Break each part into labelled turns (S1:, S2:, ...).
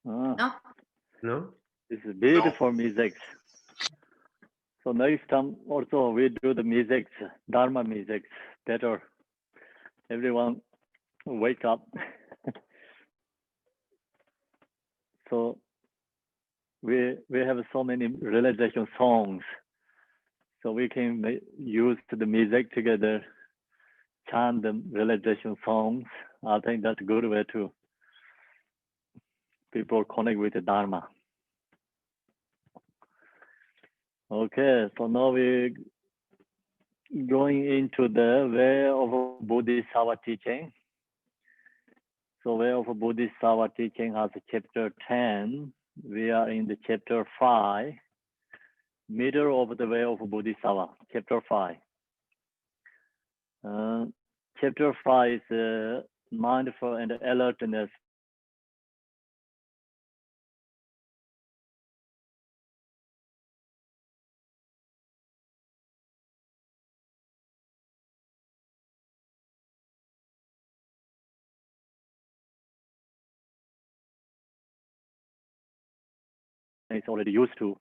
S1: No?
S2: No?
S3: This is beautiful music. So next time also we do the music, Dharma music, better. Everyone wake up. So we have so many realization songs. So we can use the music together, chant the realization songs. I think that's a good way to people connect with the Dharma. Okay, so now we're going into the way of Bodhisattva teaching. So way of Bodhisattva teaching has chapter 10. We are in the chapter 5, middle of the way of Bodhisattva, chapter 5. Chapter 5 is mindful and alertness. It's already used to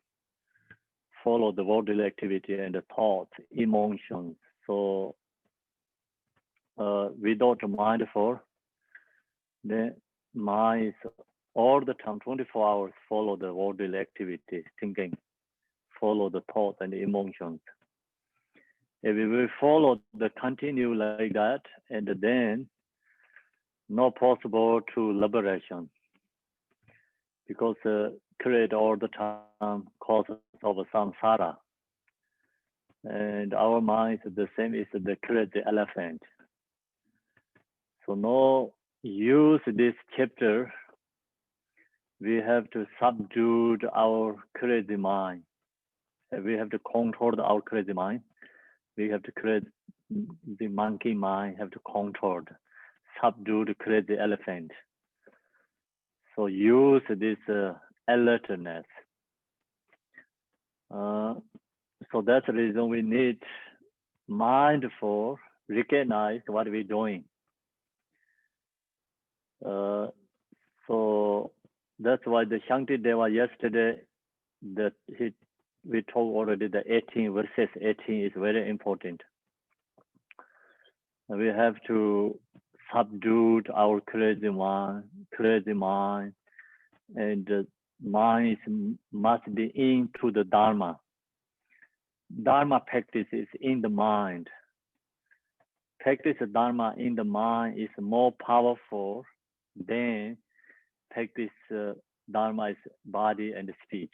S3: follow the bodily activity and the thoughts, emotions. So without mindful, the mind is all the time, 24 hours, follow the bodily activity, thinking, follow the thoughts and the emotions. If we will follow the continue like that, and then not possible to liberation, because create all the time causes of samsara. And our mind is the same as the crazy elephant. So now use this chapter, we have to subdue our crazy mind. We have to control our crazy mind. We have to create the monkey mind, have to control, subdue the crazy elephant. So use this alertness. So that's the reason we need mindful, recognize what we're doing. So that's why the Shantideva yesterday, that we told already the 18 verses 18 is very important. We have to subdue our crazy mind, and the mind must be into the Dharma. Dharma practice is in the mind. Practice Dharma in the mind is more powerful than practice Dharma is body and speech.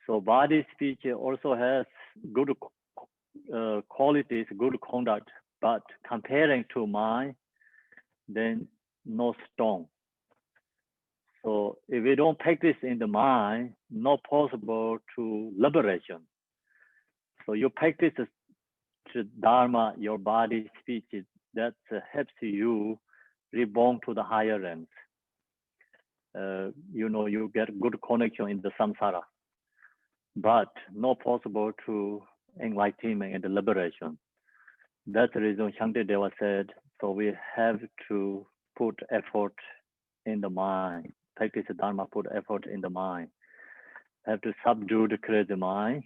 S3: So body speech also has good qualities, good conduct, but comparing to mind, then no strong. So if we don't practice in the mind, not possible to liberation. So you practice to Dharma, your body speech, that helps you reborn to the higher realms. You get good connection in the samsara, but not possible to enlightenment and liberation. That's the reason Shantideva said, so we have to put effort in the mind. Practice Dharma, put effort in the mind. Have to subdue the crazy mind.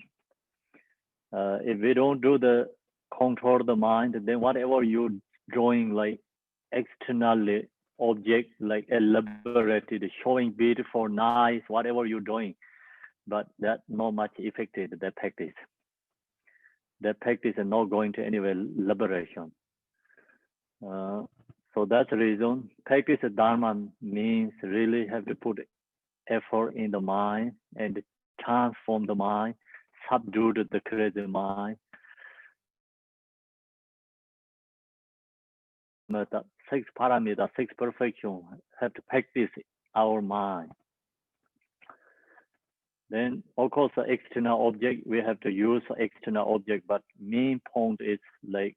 S3: If we don't do the control the mind, then whatever you're drawing like externally object, like elaborated, showing beautiful, nice, whatever you're doing, but that not much effective, that practice. That practice is not going to anywhere liberation. So that's the reason. Practice Dharma means really have to put effort in the mind and transform the mind, subdue the crazy mind. The 6 parameters, 6 perfection, have to practice our mind. Then, of course, the external object, we have to use external object, but main point is like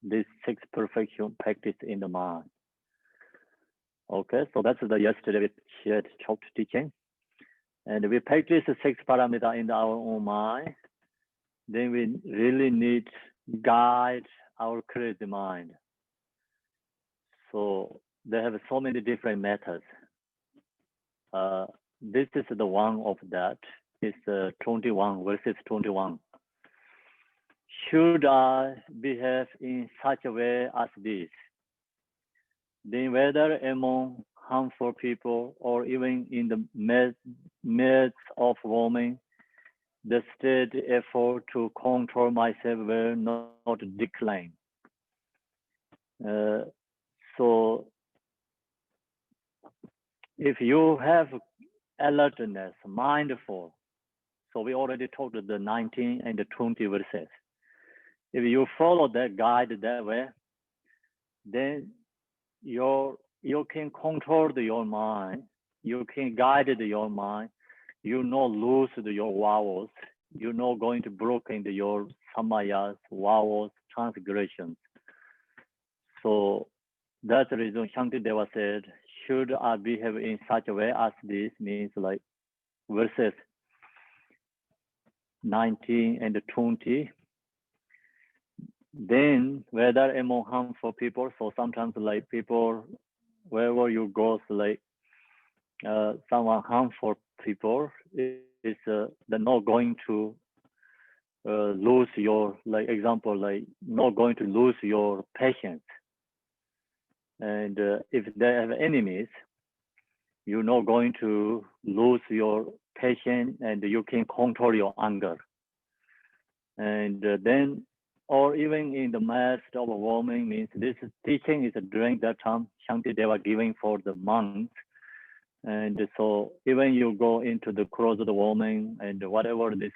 S3: this 6 perfection practice in the mind. Okay, so that's the yesterday we shared chapter teaching. And we practice the 6 parameters in our own mind. Then we really need guide our crazy mind. So they have so many different methods. This is the one of that. It's 21 verses 21. Should I behave in such a way as this? Then whether among harmful people or even in the midst of women, the steady effort to control myself will not decline. So if you have alertness, mindful, so we already talked the 19 and the 20 verses. If you follow that guide that way, then you can control your mind. You can guide your mind. You not lose your vows. You're not going to break into your samayas, vows, transgressions. So that's the reason Shantideva said, should I behave in such a way as this, means like verses 19 and 20. Then whether among harmful people, so sometimes like people, wherever you go, so like someone harmful people is they're not going to lose your, like example, like not going to lose your patience. And if they have enemies, you're not going to lose your patience and you can control your anger. And then, or even in the midst of a warming, means this teaching is during that time Shantideva giving for the monks. And so even you go into the closet warming and whatever this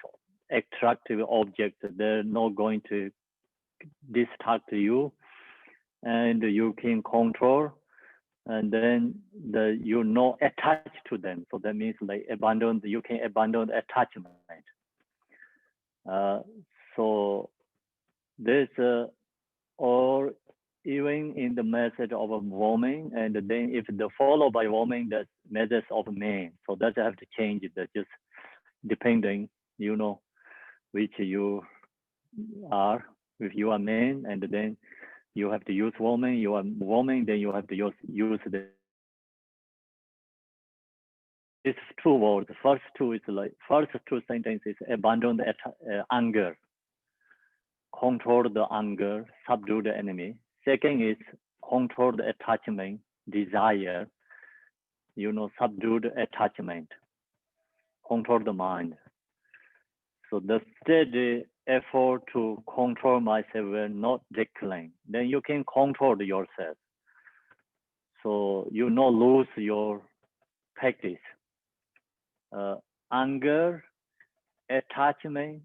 S3: attractive object, they're not going to distract you, and you can control, and then you're not attached to them. So that means like you can abandon attachment. So this, or even in the message of a woman, and then if the followed by woman, that's message of man. So that have to change it. That just depending, which you are. If you are man, and then you have to use woman. You are woman, then you have to use the. It's two words. First two sentences: abandon the anger, control the anger, subdue the enemy. Second is control the attachment, desire. Subdue the attachment, control the mind. So the steady effort to control myself will not decline. Then you can control yourself. So you not lose your practice. Anger, attachment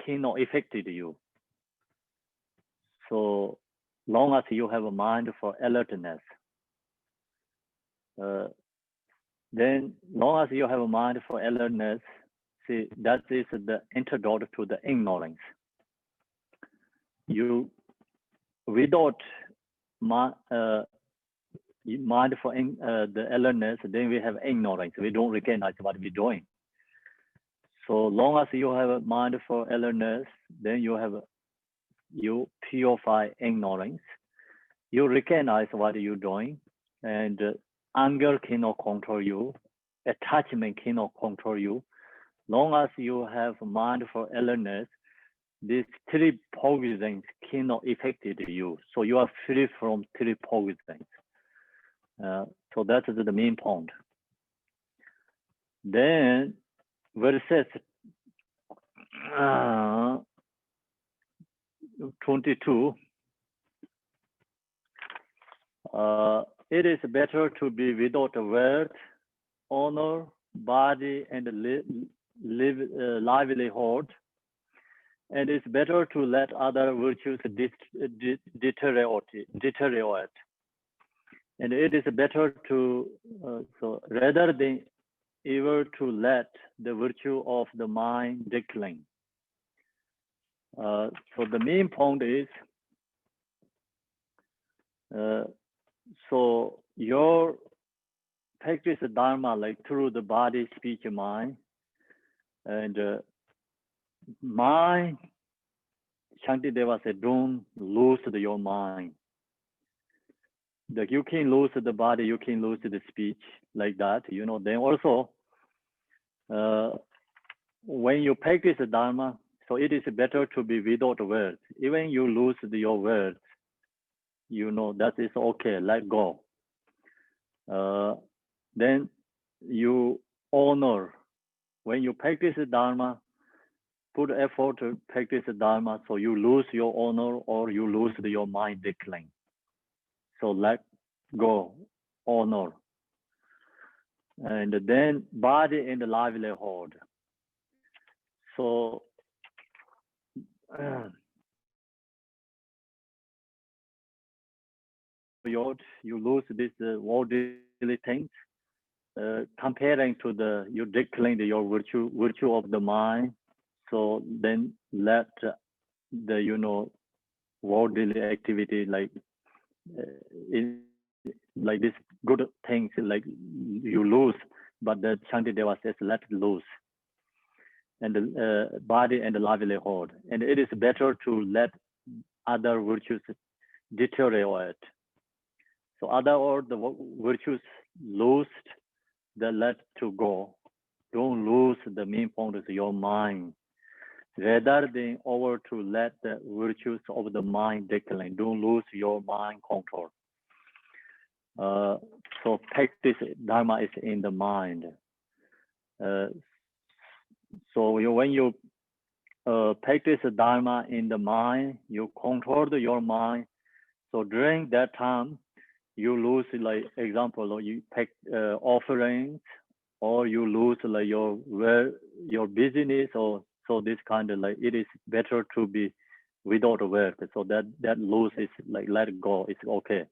S3: cannot affect you. So long as you have a mind for alertness, then long as you have a mind for alertness, see, that is the antidote to the ignorance. You, without mind for the alertness, then we have ignorance. We don't recognize what we're doing. So long as you have a mind for alertness, then you purify ignorance. You recognize what you're doing, and anger cannot control you. Attachment cannot control you. Long as you have mindful alertness, these three poisons cannot affect you. So you are free from three poisons. So that is the main point. Then verses 22. It is better to be without wealth, honor, body, and livelihood, and it's better to let other virtues deteriorate. And it is better to, so rather than ever to let the virtue of the mind decline. So the main point is, so your practice Dharma, like through the body, speech, and mind, and mind, Shantideva said, don't lose your mind. Like you can lose the body, you can lose the speech like that, you know. Then also, when you practice the Dharma, so it is better to be without words. Even you lose your words, you know, that is okay, let go. Then you honor. When you practice the Dharma, put effort to practice the Dharma, so you lose your honor or you lose your mind decline. So let go, honor. And then body and livelihood. So you lose this worldly things, comparing to the you decline your virtue of the mind. So then let the worldly activity like in like this good things like you lose, but the Shantideva says let it lose, and the body and the livelihood, and it is better to let other virtues deteriorate. So other or the virtues lost, the let to go. Don't lose the main point of your mind. Rather than over to let the virtues of the mind decline. Don't lose your mind control. So practice Dharma is in the mind. So when you practice Dharma in the mind, you control your mind. So during that time, you lose, like example, you take offerings, or you lose like your business, or so this kind of like it is better to be without work. So that lose is like let it go. It's okay.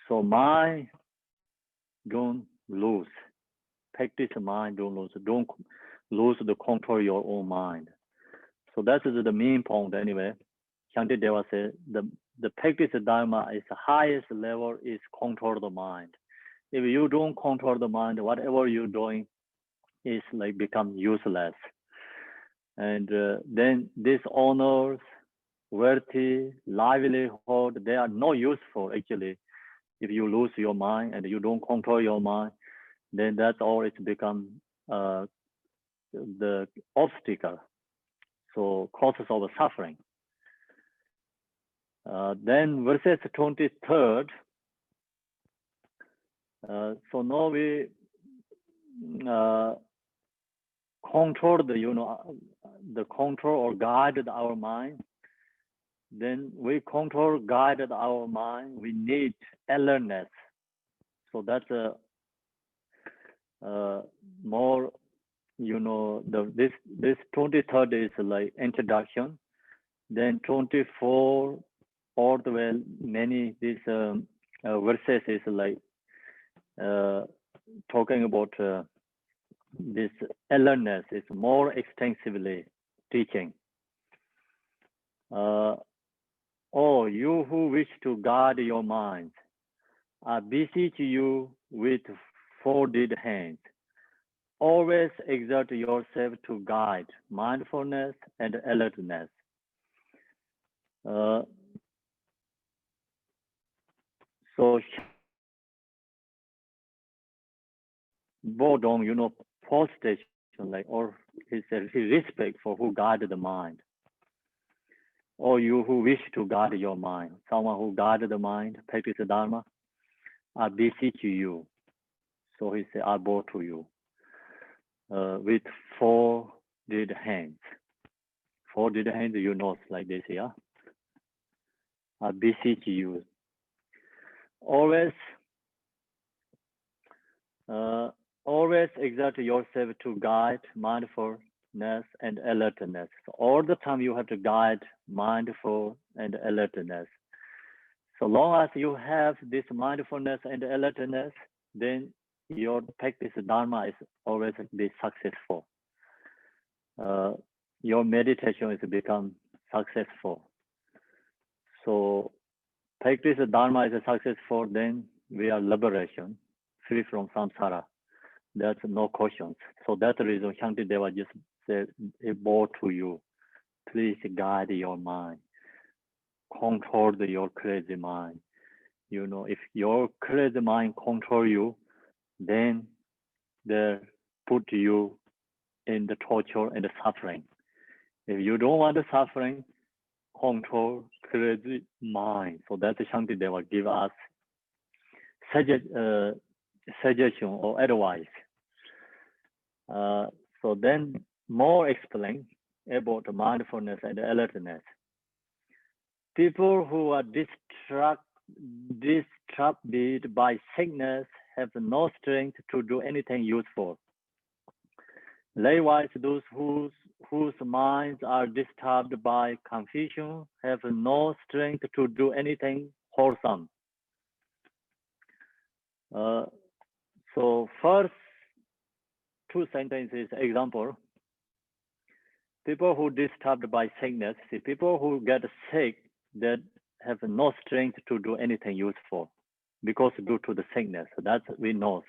S3: So mind don't lose. Practice mind don't lose. Don't lose the control of your own mind. So that is the main point anyway. Shantideva said the practice of Dharma is the highest level is control the mind. If you don't control the mind, whatever you're doing is like become useless. And then these honors, worthy, livelihood, they are not useful actually. If you lose your mind and you don't control your mind, then that's all it's become the obstacle. So causes of suffering. Then verses 23rd. So now we control the control or guided our mind. Then we control guided our mind. We need alertness. So that's a more this 23rd is like introduction. Then 24 all the way many these verses is like talking about this alertness is more extensively teaching. Oh, you who wish to guard your mind, I beseech you with folded hands. Always exert yourself to guide mindfulness and alertness. So Bodong, postation, like, or his respect for who guarded the mind. Or you who wish to guard your mind, someone who guarded the mind, practice the Dharma, I beseech you. So he said, I bow to you with folded hands. Folded hands, like this, yeah? I beseech you. Always exert yourself to guide mindfulness and alertness. So all the time you have to guide mindful and alertness. So long as you have this mindfulness and alertness, then your practice Dharma is always be successful. Your meditation is become successful. So practice Dharma is successful, then we are liberation, free from samsara. That's no questions. So that's the reason Shantideva just said, "I bow to you. Please guide your mind. Control your crazy mind. You know, if your crazy mind control you, then they put you in the torture and the suffering. If you don't want the suffering, control crazy mind. So that's Shantideva give us suggestion or advice. So then more explain about mindfulness and alertness. People who are disturbed by sickness have no strength to do anything useful. Likewise, those whose minds are disturbed by confusion have no strength to do anything wholesome. So first two sentences example. People who disturbed by sickness, see people who get sick that have no strength to do anything useful because due to the sickness. That we know.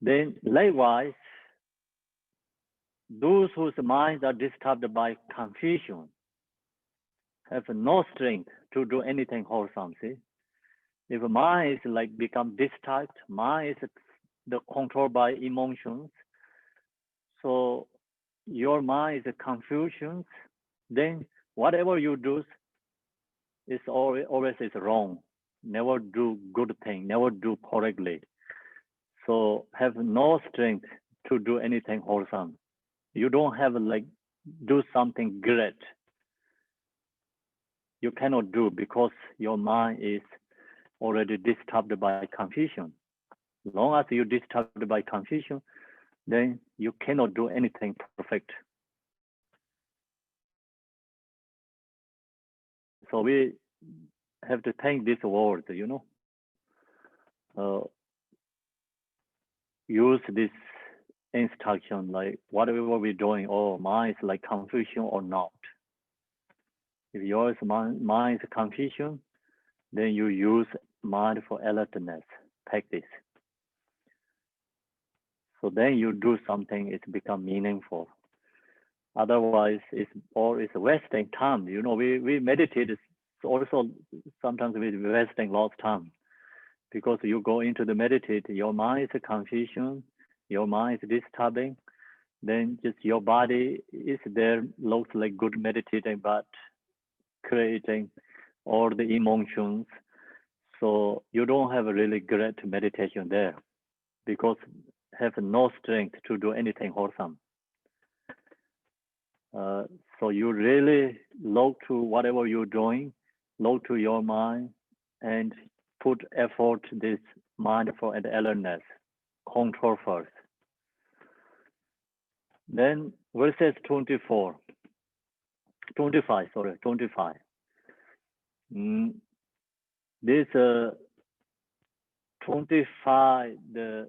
S3: Then likewise, those whose minds are disturbed by confusion have no strength to do anything wholesome. See, if mind is like become disturbed, mind is the controlled by emotions. So your mind is confusion. Then whatever you do is always is wrong. Never do good thing. Never do correctly. So have no strength to do anything wholesome. You don't have like do something great. You cannot do because your mind is already disturbed by confusion. As long as you're disturbed by confusion, then you cannot do anything perfect. So we have to think this word, you know. Use this instruction like whatever we're doing, oh, mind is like confusion or not. If yours mind is confusion, then you use mindful alertness practice. So then you do something, it become meaningful. Otherwise, it's wasting time. You know, we meditate. Also, sometimes we're wasting a lot of time because you go into the meditate, your mind is a confusion, your mind is disturbing. Then just your body is there, looks like good meditating, but creating all the emotions. So you don't have a really great meditation there because have no strength to do anything wholesome. So you really look to whatever you're doing, look to your mind, and put effort this mindful and alertness, control first. Then verses 25. This 25, the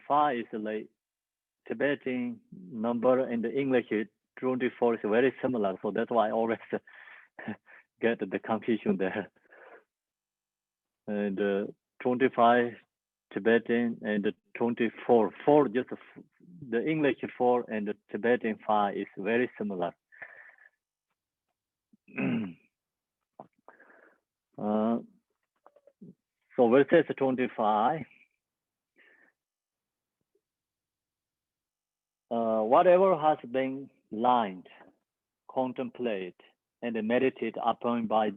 S3: 5 is like Tibetan number and the English 24 is very similar. So that's why I always get the confusion there. And 25 Tibetan and the 24, 4 just the English 4 and the Tibetan 5 is very similar. So verses 25, whatever has been learned, contemplate, and meditate upon by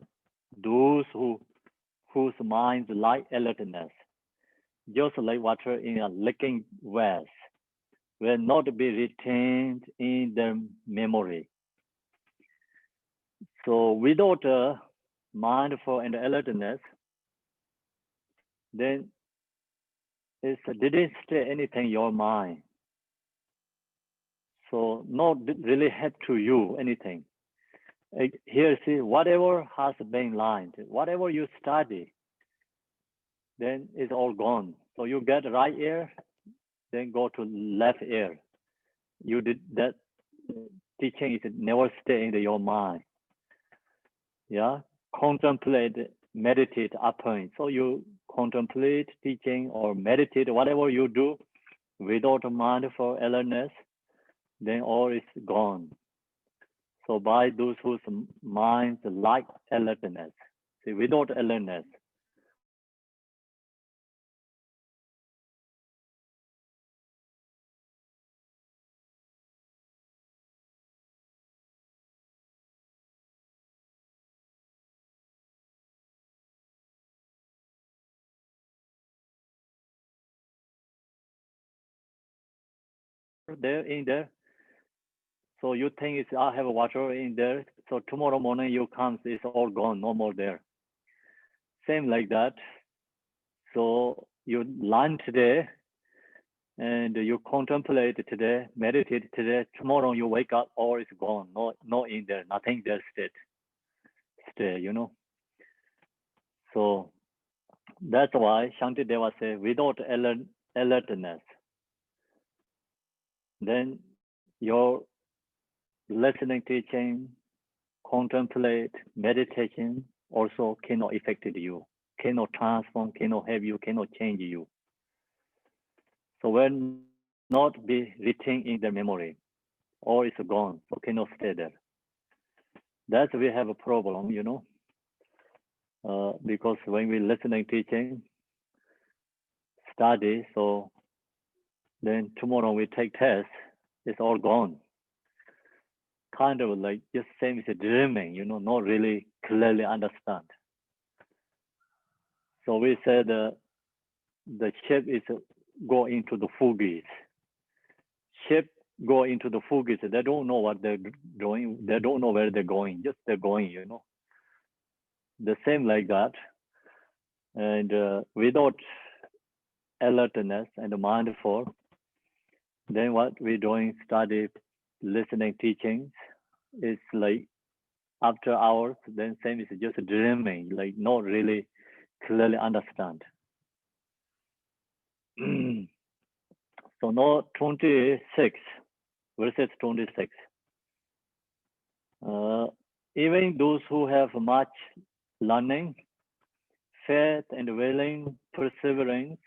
S3: those whose minds like alertness, just like water in a leaking vase, will not be retained in their memory. So without mindful and alertness, then it didn't stay anything in your mind. So not really help to you anything. Here, see, whatever has been learned, whatever you study, then it's all gone. So you get right ear, then go to left ear. You did that teaching is never stay in your mind. Yeah, contemplate, meditate upon. So you contemplate teaching or meditate, whatever you do, without mindful alertness, then all is gone. So by those whose minds like alertness. See, without alertness, there in there. So you think it's I have water in there. So tomorrow morning you come, it's all gone, no more there. Same like that. So you learn today, and you contemplate today, meditate today. Tomorrow you wake up, all is gone, no in there, nothing there. Stay, you know. So that's why Shantideva say, without alertness, then your listening, teaching, contemplate, meditation also cannot affect you, cannot transform, cannot help you, cannot change you. So will not be retained in the memory, or it's gone, so cannot stay there. That's we have a problem, you know, because when we listening, teaching, study, so then tomorrow we take test, it's all gone. Kind of like just same as dreaming, you know, not really clearly understand. So we said the ship is go into the foggies. Ship go into the foggies. They don't know what they're doing. They don't know where they're going. Just they're going, you know. The same like that. And without alertness and mindful, then what we're doing, study, listening, teachings, is like after hours, then same is just dreaming, like not really clearly understand. So now 26, verses 26. Even those who have much learning, faith and willing perseverance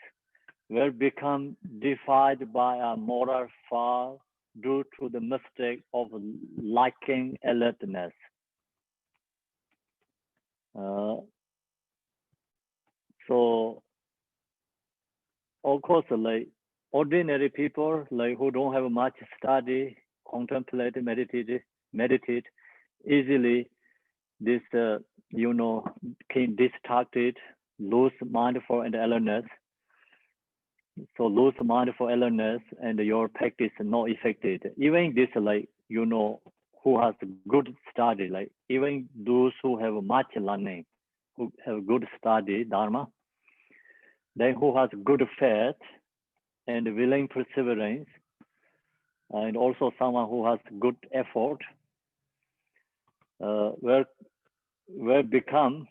S3: will become defied by a moral fall due to the mistake of lacking alertness. So, of course, like ordinary people, like who don't have much study, contemplate, meditate easily, this, you know, can distracted, lose mindful and alertness. So lose mindful alertness and your practice not affected. Even this, like, you know, who has good study, like even those who have much learning, who have good study, Dharma, then who has good faith and willing perseverance, and also someone who has good effort, will become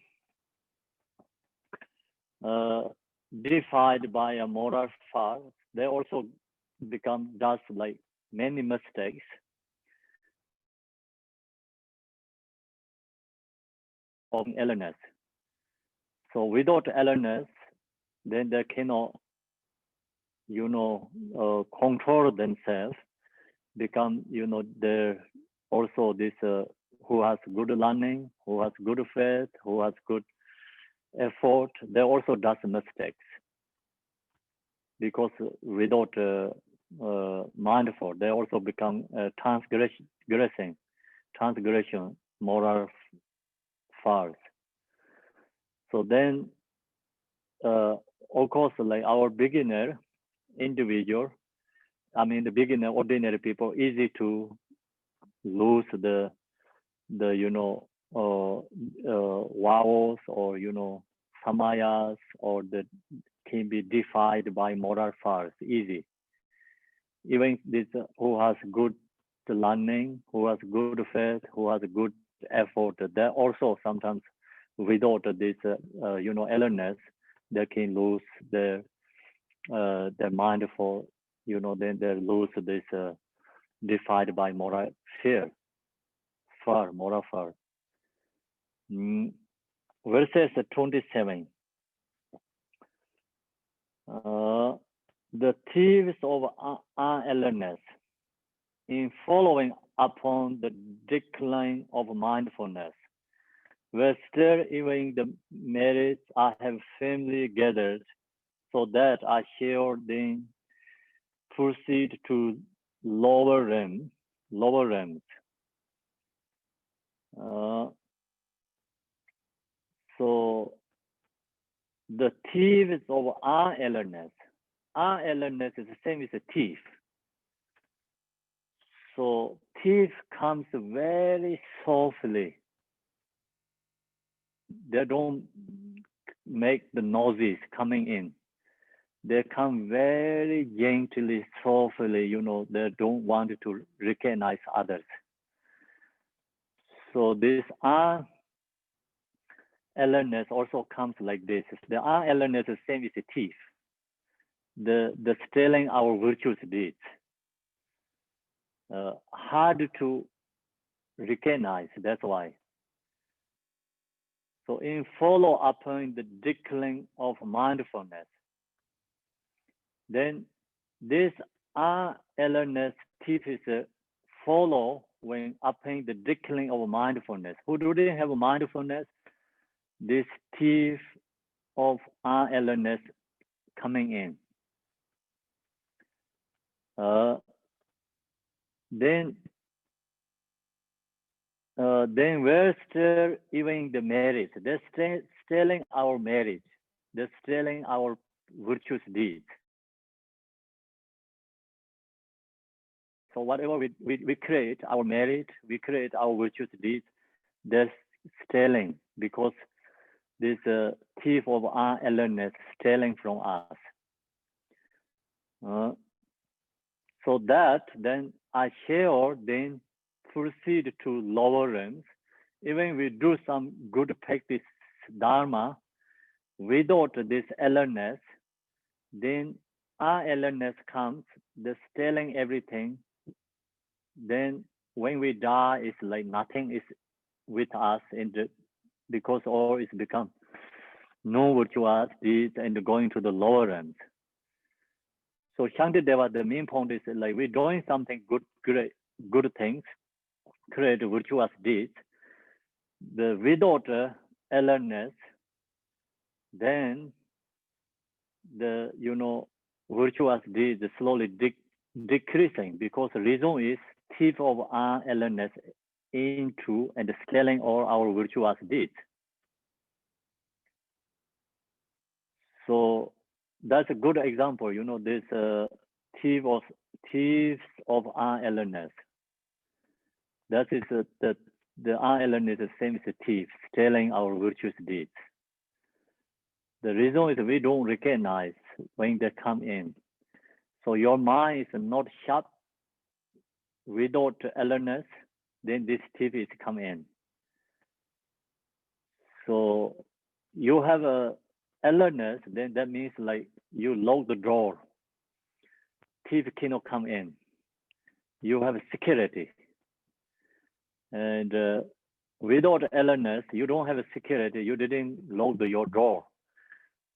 S3: defied by a moral fault. They also does like many mistakes. Of awareness. So without awareness, then they cannot, you know, control themselves. Become, you know, they're also this who has good learning, who has good faith, who has good effort. They also does mistakes because without mindful, they also become transgression, moral faults. So then, of course, like our beginner individual, I mean the beginner ordinary people, easy to lose the you know vowels or you know samayas, or that can be defied by moral faults easy. Even this who has good learning, who has good faith, who has good effort, they also sometimes without this you know awareness, they can lose their mindful, you know, then they lose this defied by moral moral fear. Verses 27. The thieves of unawareness, in following upon the decline of mindfulness, where still even the merits I have firmly gathered, so that I shall then proceed to lower realms. So the thieves of unawareness. Unawareness is the same as a thief. So thief comes very softly. They don't make the noises coming in. They come very gently, softly, they don't want to recognize others. So this unawareness also comes like this. The unawareness is the same as a thief. The stealing our virtuous deeds. Hard to recognize, that's why. So in follow upon the decline of mindfulness, then this awareness thief is follow when upon the decline of mindfulness. Who didn't have mindfulness? This thief of awareness coming in. Then we're still even the marriage. They're stealing our marriage. They're stealing our virtuous deeds. So whatever we create, our marriage, we create our virtuous deeds, they're stealing because this thief of awareness stealing from us. So that then I shall then proceed to lower realms. Even we do some good practice dharma without this awareness, then our awareness comes, the stealing everything. Then when we die, it's like nothing is with us, because all is become no virtuous deeds and going to the lower realms. So Shantideva, the main point is like we're doing something good things, create virtuous deeds. The without awareness, then the virtuous deeds slowly decreasing, because the reason is thief of awareness into and scaling all our virtuous deeds. So that's a good example. This thieves of awareness. That is the awareness is the same as a thief, stealing our virtuous deeds. The reason is we don't recognize when they come in. So your mind is not sharp without awareness, then this thief is come in. So you have a awareness, then that means like you lock the door. Thief cannot come in. You have security. And without awareness, you don't have a security. You didn't lock your door.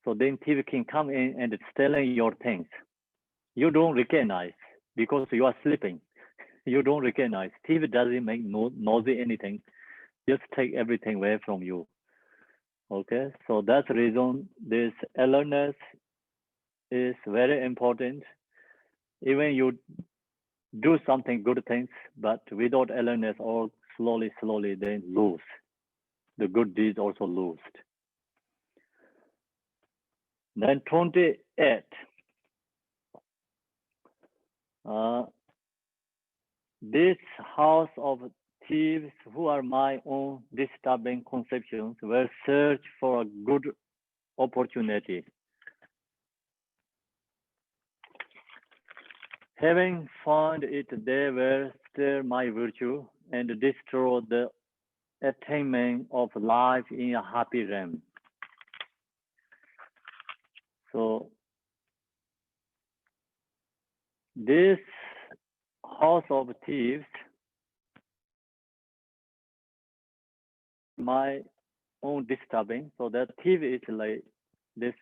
S3: So then thief can come in and stealing your things. You don't recognize because you are sleeping. You don't recognize. Thief doesn't make noisy anything. Just take everything away from you. Okay, so that's the reason this awareness is very important. Even you do something good things, but without awareness, all slowly, they lose. The good deeds also lose. Then 28. This house of thieves, who are my own disturbing conceptions, will search for a good opportunity. Having found it, they will stir my virtue and destroy the attainment of life in a happy realm. So this house of thieves, my own disturbing. So that thief is like this.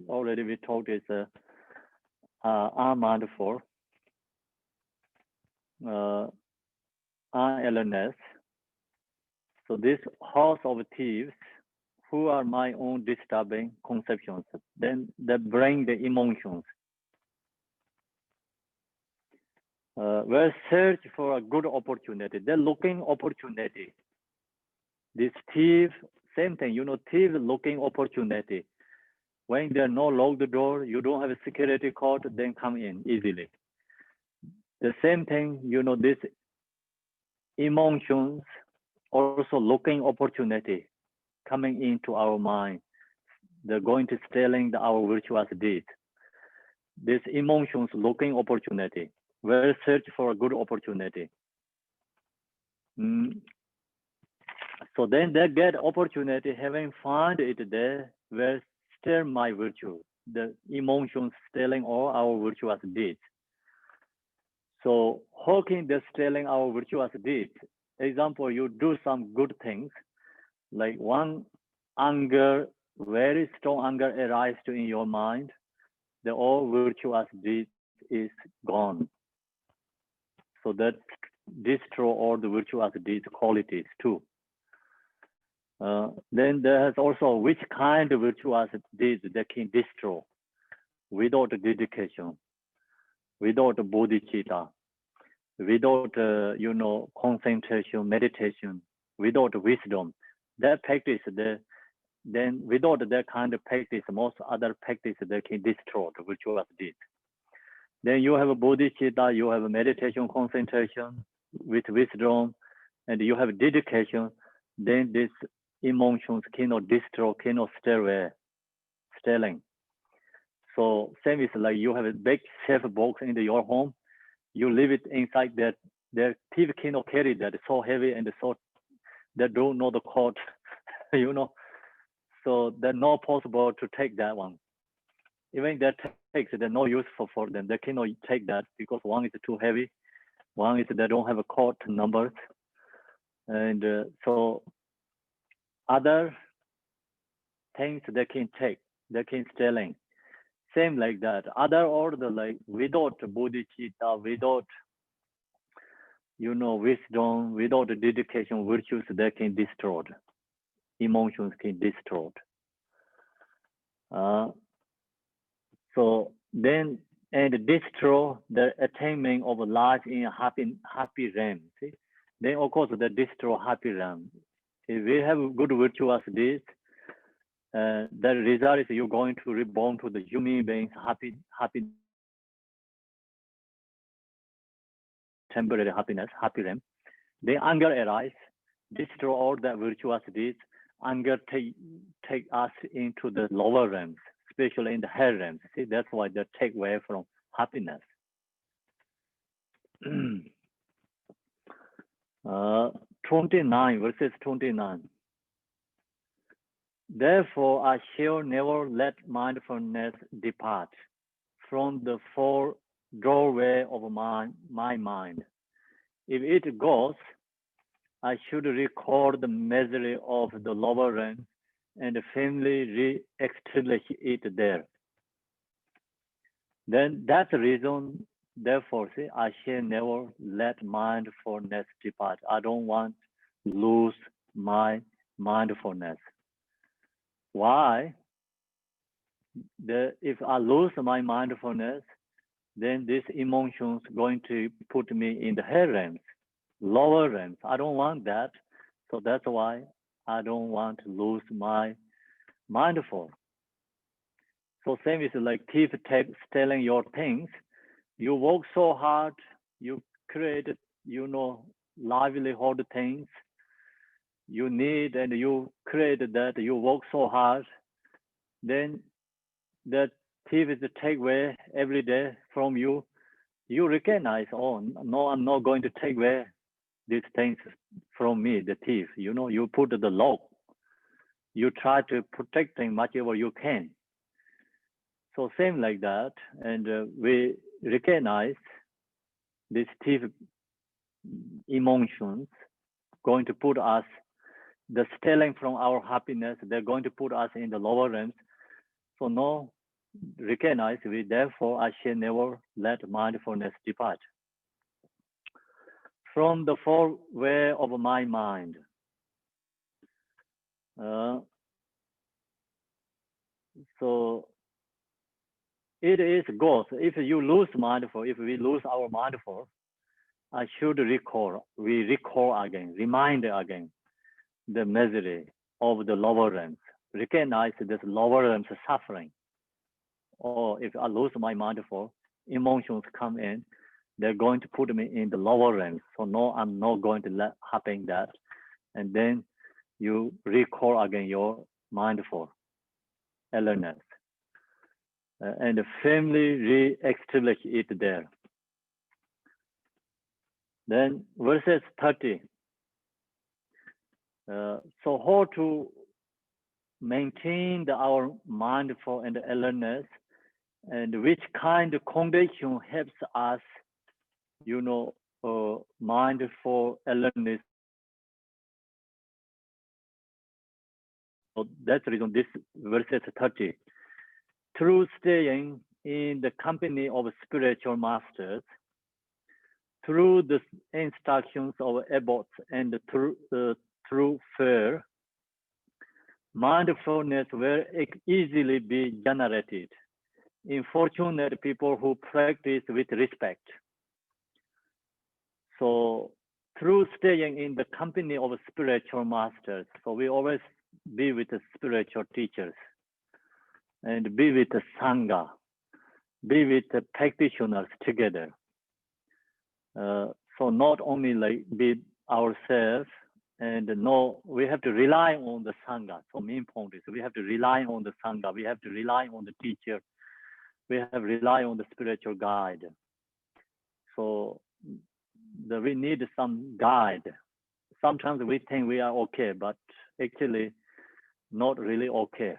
S3: Already we told is unmindful, awareness. So this house of thieves, who are my own disturbing conceptions, then they bring the emotions. We're search for a good opportunity. They're looking opportunity. This thief, same thing, thief looking opportunity. When they no lock the door, you don't have a security code, then come in easily. The same thing, this emotions also looking opportunity coming into our mind. They're going to stealing our virtuous deed. This emotions looking opportunity. We'll search for a good opportunity. So then they get opportunity, having found it there, will steal my virtue. The emotions stealing all our virtuous deeds. So how can they stealing our virtuous deeds? Example, you do some good things, like one anger, very strong anger arises in your mind, the all virtuous deeds is gone. So that destroy all the virtuous deeds qualities too. Then there is also which kind of virtuous deeds that can destroy without dedication, without bodhicitta, without concentration, meditation, without wisdom. That practice, then without that kind of practice, most other practice that can destroy the virtuous deeds. Then you have a bodhicitta, you have a meditation, concentration with wisdom, and you have dedication. Then these emotions cannot destroy, cannot stay away, stealing. So same is like you have a big safe box in your home, you leave it inside that. The thief cannot carry that. It's so heavy and so they don't know the code, So they're not possible to take that one. Even that takes, they're not useful for them. They cannot take that because one is too heavy, one is they don't have a code numbers, and so other things they can take, they can stealing. Same like that. Other order, like without bodhicitta, without wisdom, without dedication, virtues they can destroy. Emotions can destroy. So then and destroy the attainment of life in a happy realm. See? Then of course they destroy happy realm. If we have good virtuous deeds, the result is you're going to reborn to the human beings, happy, temporary happiness, happy realm. Then anger arise, destroy all the virtuous deeds. Anger take us into the lower realms, especially in the hell realms. See, that's why they take away from happiness. 29 verses 29. Therefore, I shall never let mindfulness depart from the four doorway of my mind. If it goes, I should record the misery of the lower realm and firmly re-establish it there. Then that's the reason, therefore, see, I shall never let mindfulness depart. I don't want to lose my mindfulness. Why? If I lose my mindfulness, then these emotions going to put me in the hell realms, lower realms. I don't want that. So that's why I don't want to lose my mindful. So same is like thief stealing your things. You work so hard, you create, livelihood things you need, and you create that, you work so hard, then that thief is take away every day from you. You recognize, oh, no, I'm not going to take away these things from me, the thief. You put the lock. You try to protect them whatever you can. So same like that, and we recognize this thief emotions going to put us, the stealing from our happiness, they're going to put us in the lower realms. So no, recognize we, therefore I shall never let mindfulness depart from the four way of my mind. So it is goals. If you lose mindful, if we lose our mindful, I should recall, we recall again, remind again the misery of the lower realms. Recognize this lower realms suffering. Or if I lose my mindful, emotions come in, they're going to put me in the lower realms. So no, I'm not going to let happen that. And then you recall again your mindful awareness. And firmly re-establish it there. Then verses 30. So how to maintain our mindful and awareness, and which kind of condition helps us, mindful awareness. So that's the reason this verses 30. Through staying in the company of spiritual masters, through the instructions of abbots, and through fear, mindfulness will easily be generated in fortunate people who practice with respect. So through staying in the company of spiritual masters, so we always be with the spiritual teachers and be with the Sangha, be with the practitioners together. So not only like be ourselves, and no, we have to rely on the Sangha. So main point is we have to rely on the Sangha, we have to rely on the teacher, we have to rely on the spiritual guide. So we need some guide. Sometimes we think we are okay, but actually not really okay.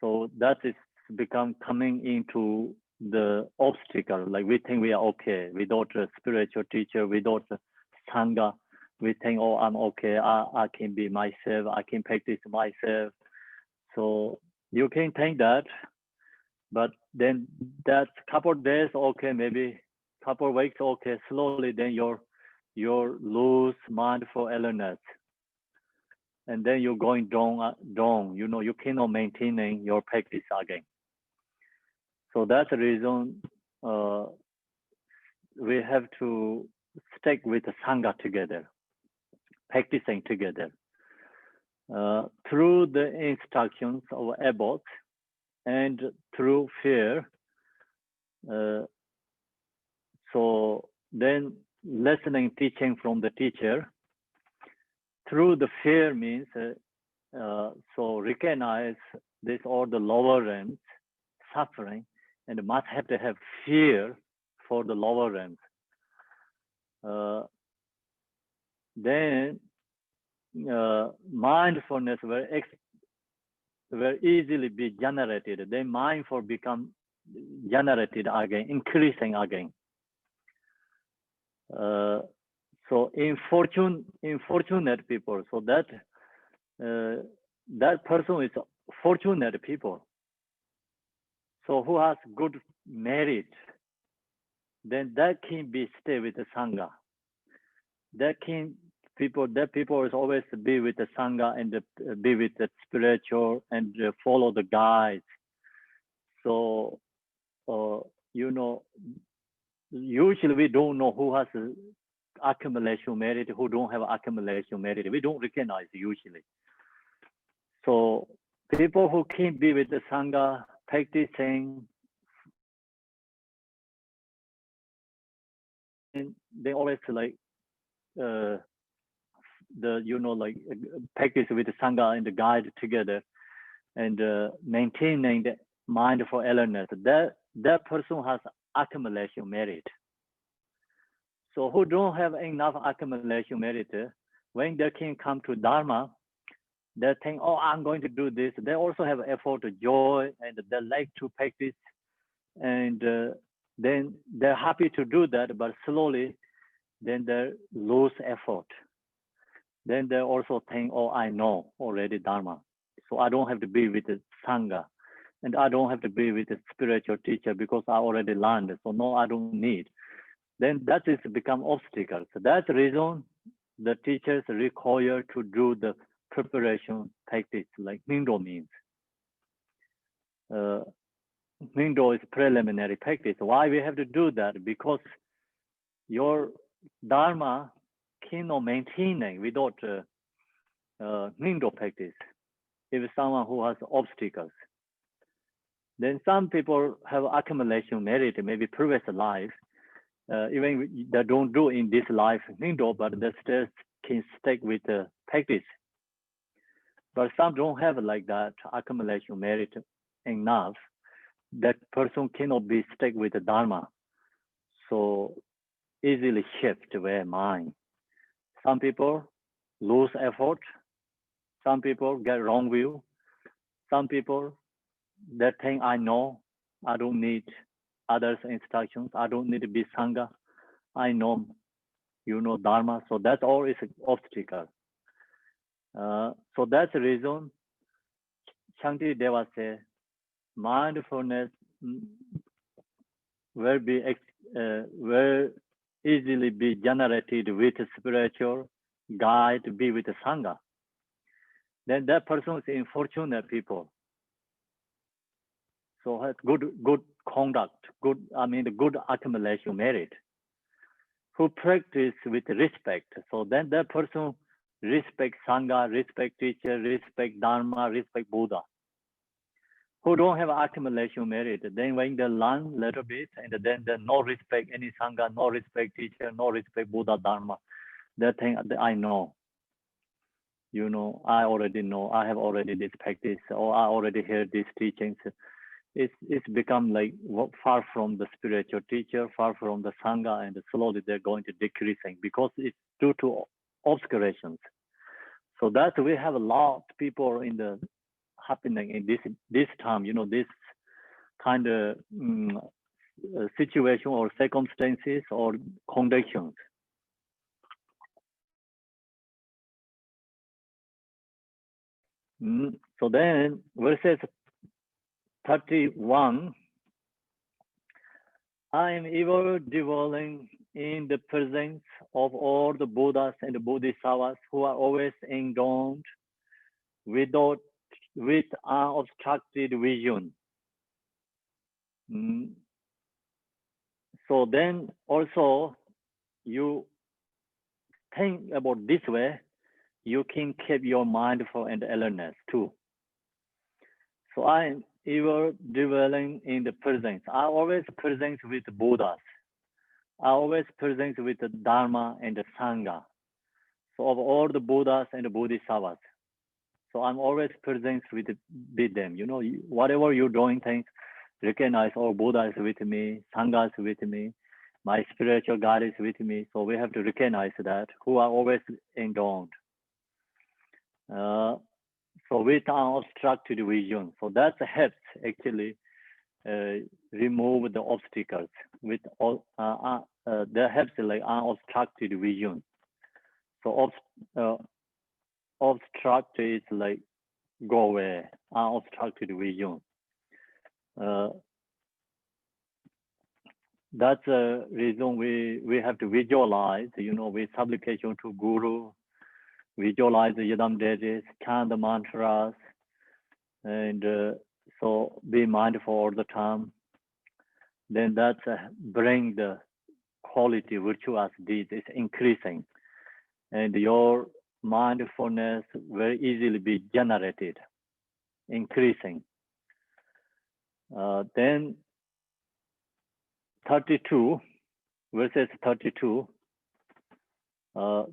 S3: So that is become coming into the obstacle. Like we think we are okay without a spiritual teacher, without a Sangha. We think, oh, I'm okay. I can be myself. I can practice myself. So you can think that, but then that couple of days, okay, maybe couple of weeks, okay. Slowly, then your lose mindful awareness, and then you're going down. You cannot maintain your practice again. So that's the reason we have to stick with the Sangha together, practicing together. Through the instructions of abbots and through fear. So then listening, teaching from the teacher. Through the fear means, so recognize this all the lower realms suffering, and must have to have fear for the lower realms. Then mindfulness will easily be generated. Then mindful become generated again, increasing again. So unfortunate people. So that person is fortunate people. So who has good merit, then that can be stay with the Sangha. That people is always be with the Sangha and be with the spiritual and follow the guides. So usually we don't know who has accumulation merit, who don't have accumulation merit. We don't recognize usually. So people who can be with the Sangha practicing, and they always like practice with the Sangha and the guide together, and maintaining the mindful awareness. That person has accumulation merit. So who don't have enough accumulation merit, when they can come to Dharma, they think, oh, I'm going to do this. They also have effort, joy, and they like to practice, and then they're happy to do that, but slowly, then they lose effort. Then they also think, oh, I know already Dharma, so I don't have to be with the Sangha, and I don't have to be with the spiritual teacher because I already learned, so no, I don't need. Then that is become obstacle. So that's the reason the teachers require to do the preparation practice like Ningdo means. Ningdo is preliminary practice. Why we have to do that? Because your Dharma cannot maintain without Ningdo practice. If someone who has obstacles, then some people have accumulation merit, maybe previous life, even they don't do in this life Ningdo, but they still can stick with the practice. But some don't have like that accumulation merit enough. That person cannot be stick with the Dharma. So easily shift their mind. Some people lose effort. Some people get wrong view. Some people, they think I know, I don't need others' instructions. I don't need to be Sangha. I know, Dharma. So that all is an obstacle. So that's the reason Shantideva says mindfulness will easily be generated with a spiritual guide, be with a Sangha. Then that person is unfortunate people. So has good conduct, good accumulation merit. Who practice with respect. So then that person respect Sangha, respect teacher, respect Dharma, respect Buddha. Who don't have accumulation merit, then when they learn a little bit and then they no respect any Sangha, no respect teacher, no respect Buddha, Dharma, they think I know. I already know, I have already this practice, or I already heard these teachings. It's become like far from the spiritual teacher, far from the Sangha, and slowly they're going to decreasing because it's due to obscurations. So that we have a lot of people in the happening in this time, this kind of situation or circumstances or conditions. So then verses 31, I am ever dwelling in the presence of all the Buddhas and Bodhisattvas who are always endowed with unobstructed vision. So then also you think about this way, you can keep your mindful and alertness too. So I am ever dwelling in the presence. I always present with Buddhas. I always present with the Dharma and the Sangha. So of all the Buddhas and the Bodhisattvas. So I'm always present with them. Whatever you're doing things, recognize all Buddha is with me, Sangha is with me, my spiritual guide is with me. So we have to recognize that, who are always endowed. So with unobstructed vision. So that helps actually remove the obstacles with all that helps like unobstructed vision. So obstruct is like go away, unobstructed vision. That's a reason we have to visualize, with supplication to Guru, visualize the Yadam Dejas, chant the mantras, and so be mindful all the time. Then that's bring the quality virtuous deeds is increasing, and your mindfulness will easily be generated, increasing. Then 32, verses 32. So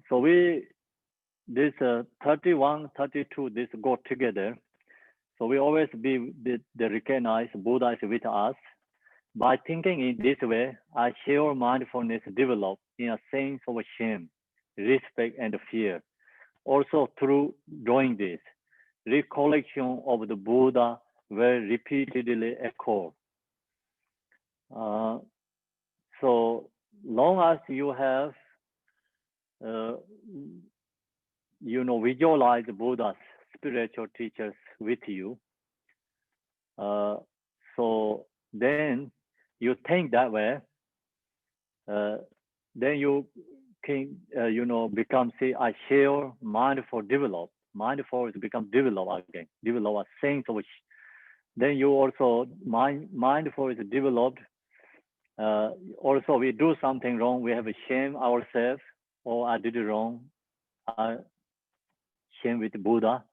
S3: this 31, 32, this go together. So we always be the recognize Buddha is with us. By thinking in this way, I share mindfulness develop in a sense of shame, respect, and fear. Also through doing this, recollection of the Buddha will repeatedly occur. So long as you have, visualize Buddha's spiritual teachers with you, so then you think that way, then you can, become, say, I share mindful develop mindful is become developed again, develop a sense of. Then you also mindful is developed. Also, we do something wrong, we have a shame ourselves. Oh, I did it wrong. Shame with Buddha,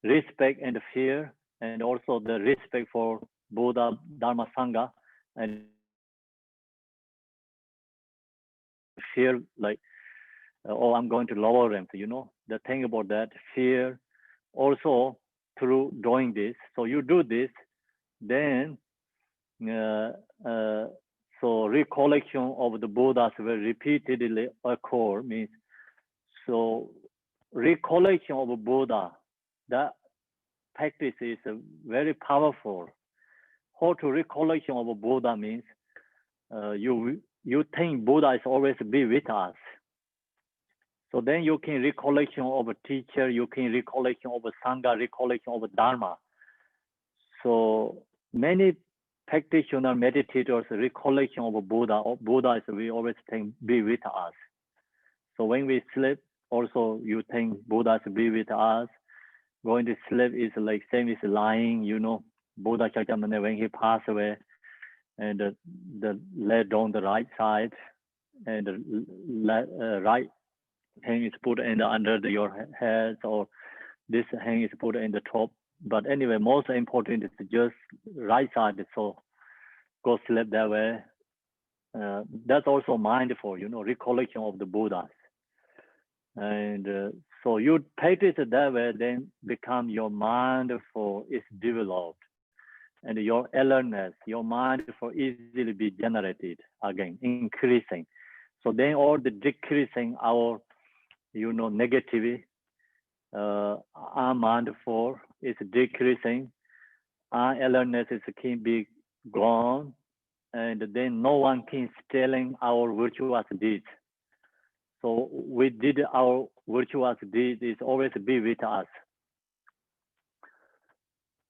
S3: respect and fear, and also the respect for Buddha, Dharma, Sangha, and fear like, oh, I'm going to lower them. You know, the thing about that fear. Also, through doing this, so you do this, then so recollection of the Buddhas will repeatedly occur. Means so recollection of Buddha, that practice is very powerful. How to recollection of Buddha means you think Buddha is always be with us. So then you can recollection of a teacher, you can recollection of a Sangha, recollection of a Dharma. So many practitioner meditators recollection of a Buddha, or Buddha is we always think be with us. So when we sleep, also you think Buddha is be with us. Going to sleep is like same as lying, you know. Buddha Shakyamuni, when he passed away, and the lay down the right side, and the right hand is put in under your head, or this hand is put in the top. But anyway, most important is just right side. So go sleep that way. That's also mindful, you know, recollection of the Buddhas. And so you practice it that way, then become your mindful is developed. And your alertness, your mindful easily be generated again, increasing. So then all the decreasing our, you know, negativity, our mindful is decreasing, our alertness is can be gone, and then no one can stealing our virtuous deeds. So we did our virtuous deeds is always be with us.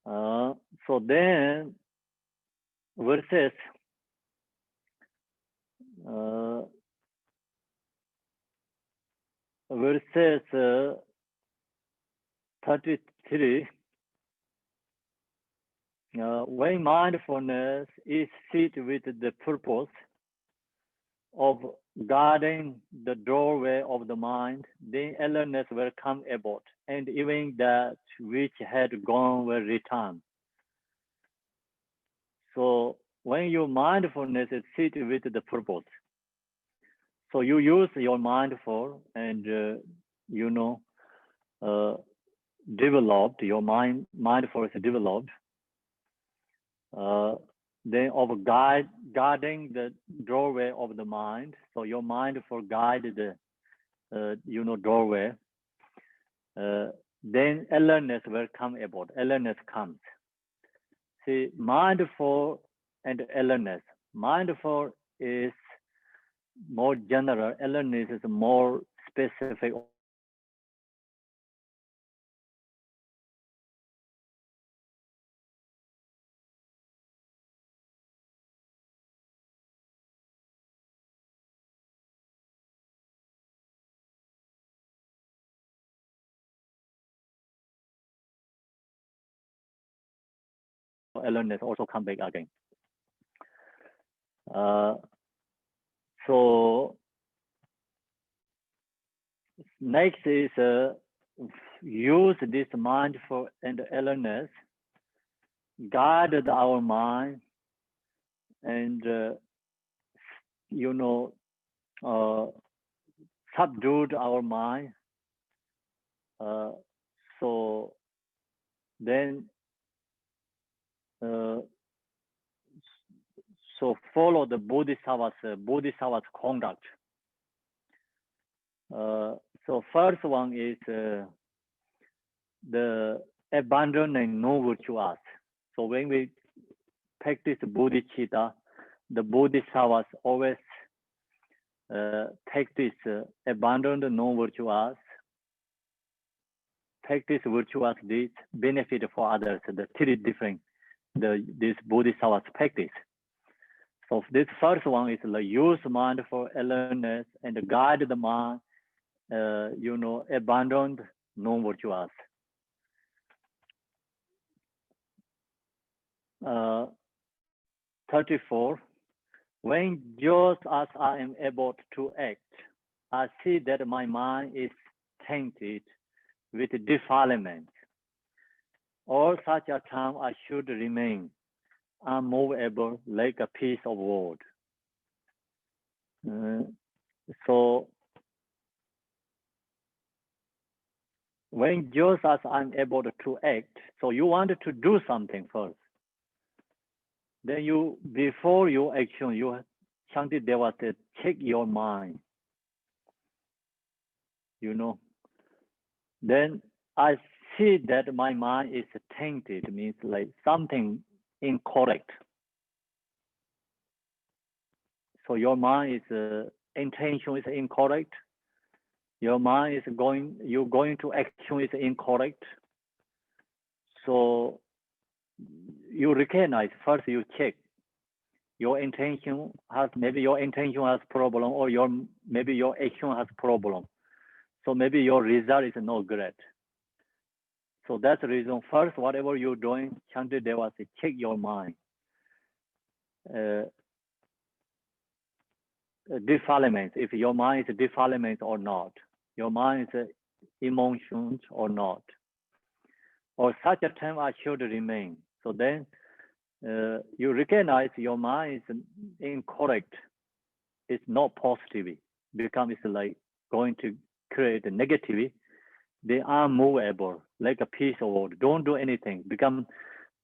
S3: So then verses verses 33. When mindfulness is sit with the purpose of guarding the doorway of the mind, then alertness will come about, and even that which had gone will return. So when your mindfulness is sit with the purpose, so you use your mindful and you know developed your mindful is developed. Then of guarding the doorway of the mind. So your mindful guide the you know doorway. Then alertness will come about. Alertness comes. See, mindful and alertness. Mindful is more general. Alertness is more specific. Alertness also come back again. So next is use this mindful and alertness, guide our mind, and you know subdued our mind. So then so follow the Bodhisattva's conduct. So first one is the abandoning no virtuous. So when we practice bodhicitta, the Bodhisattvas always practice abandon the no virtuous, practice virtuous deeds, benefit for others. The three different this Bodhisattvas practice. So this first one is the use mindful alertness and guide the mind, you know, abandoned non-virtuous. 34. When just as I am able to act, I see that my mind is tainted with defilement. All such a time I should remain unmovable like a piece of wood. So when just as I'm able to act, so you wanted to do something first. Then you, before your action, you Shantideva said, check your mind. You know. Then I see that my mind is tainted, means like something incorrect. So your mind is intention is incorrect. Your mind is you're going to action is incorrect. So you recognize first, you check your intention has, maybe your intention has problem, or maybe your action has problem. So maybe your result is not great. So that's the reason. First, whatever you're doing, Shantideva says, check your mind. Defilement, if your mind is defilement or not, your mind is emotions or not, or such a time I should remain. So then you recognize your mind is incorrect. It's not positive. Becomes like going to create a negative. They are movable like a piece of wood. Don't do anything. Become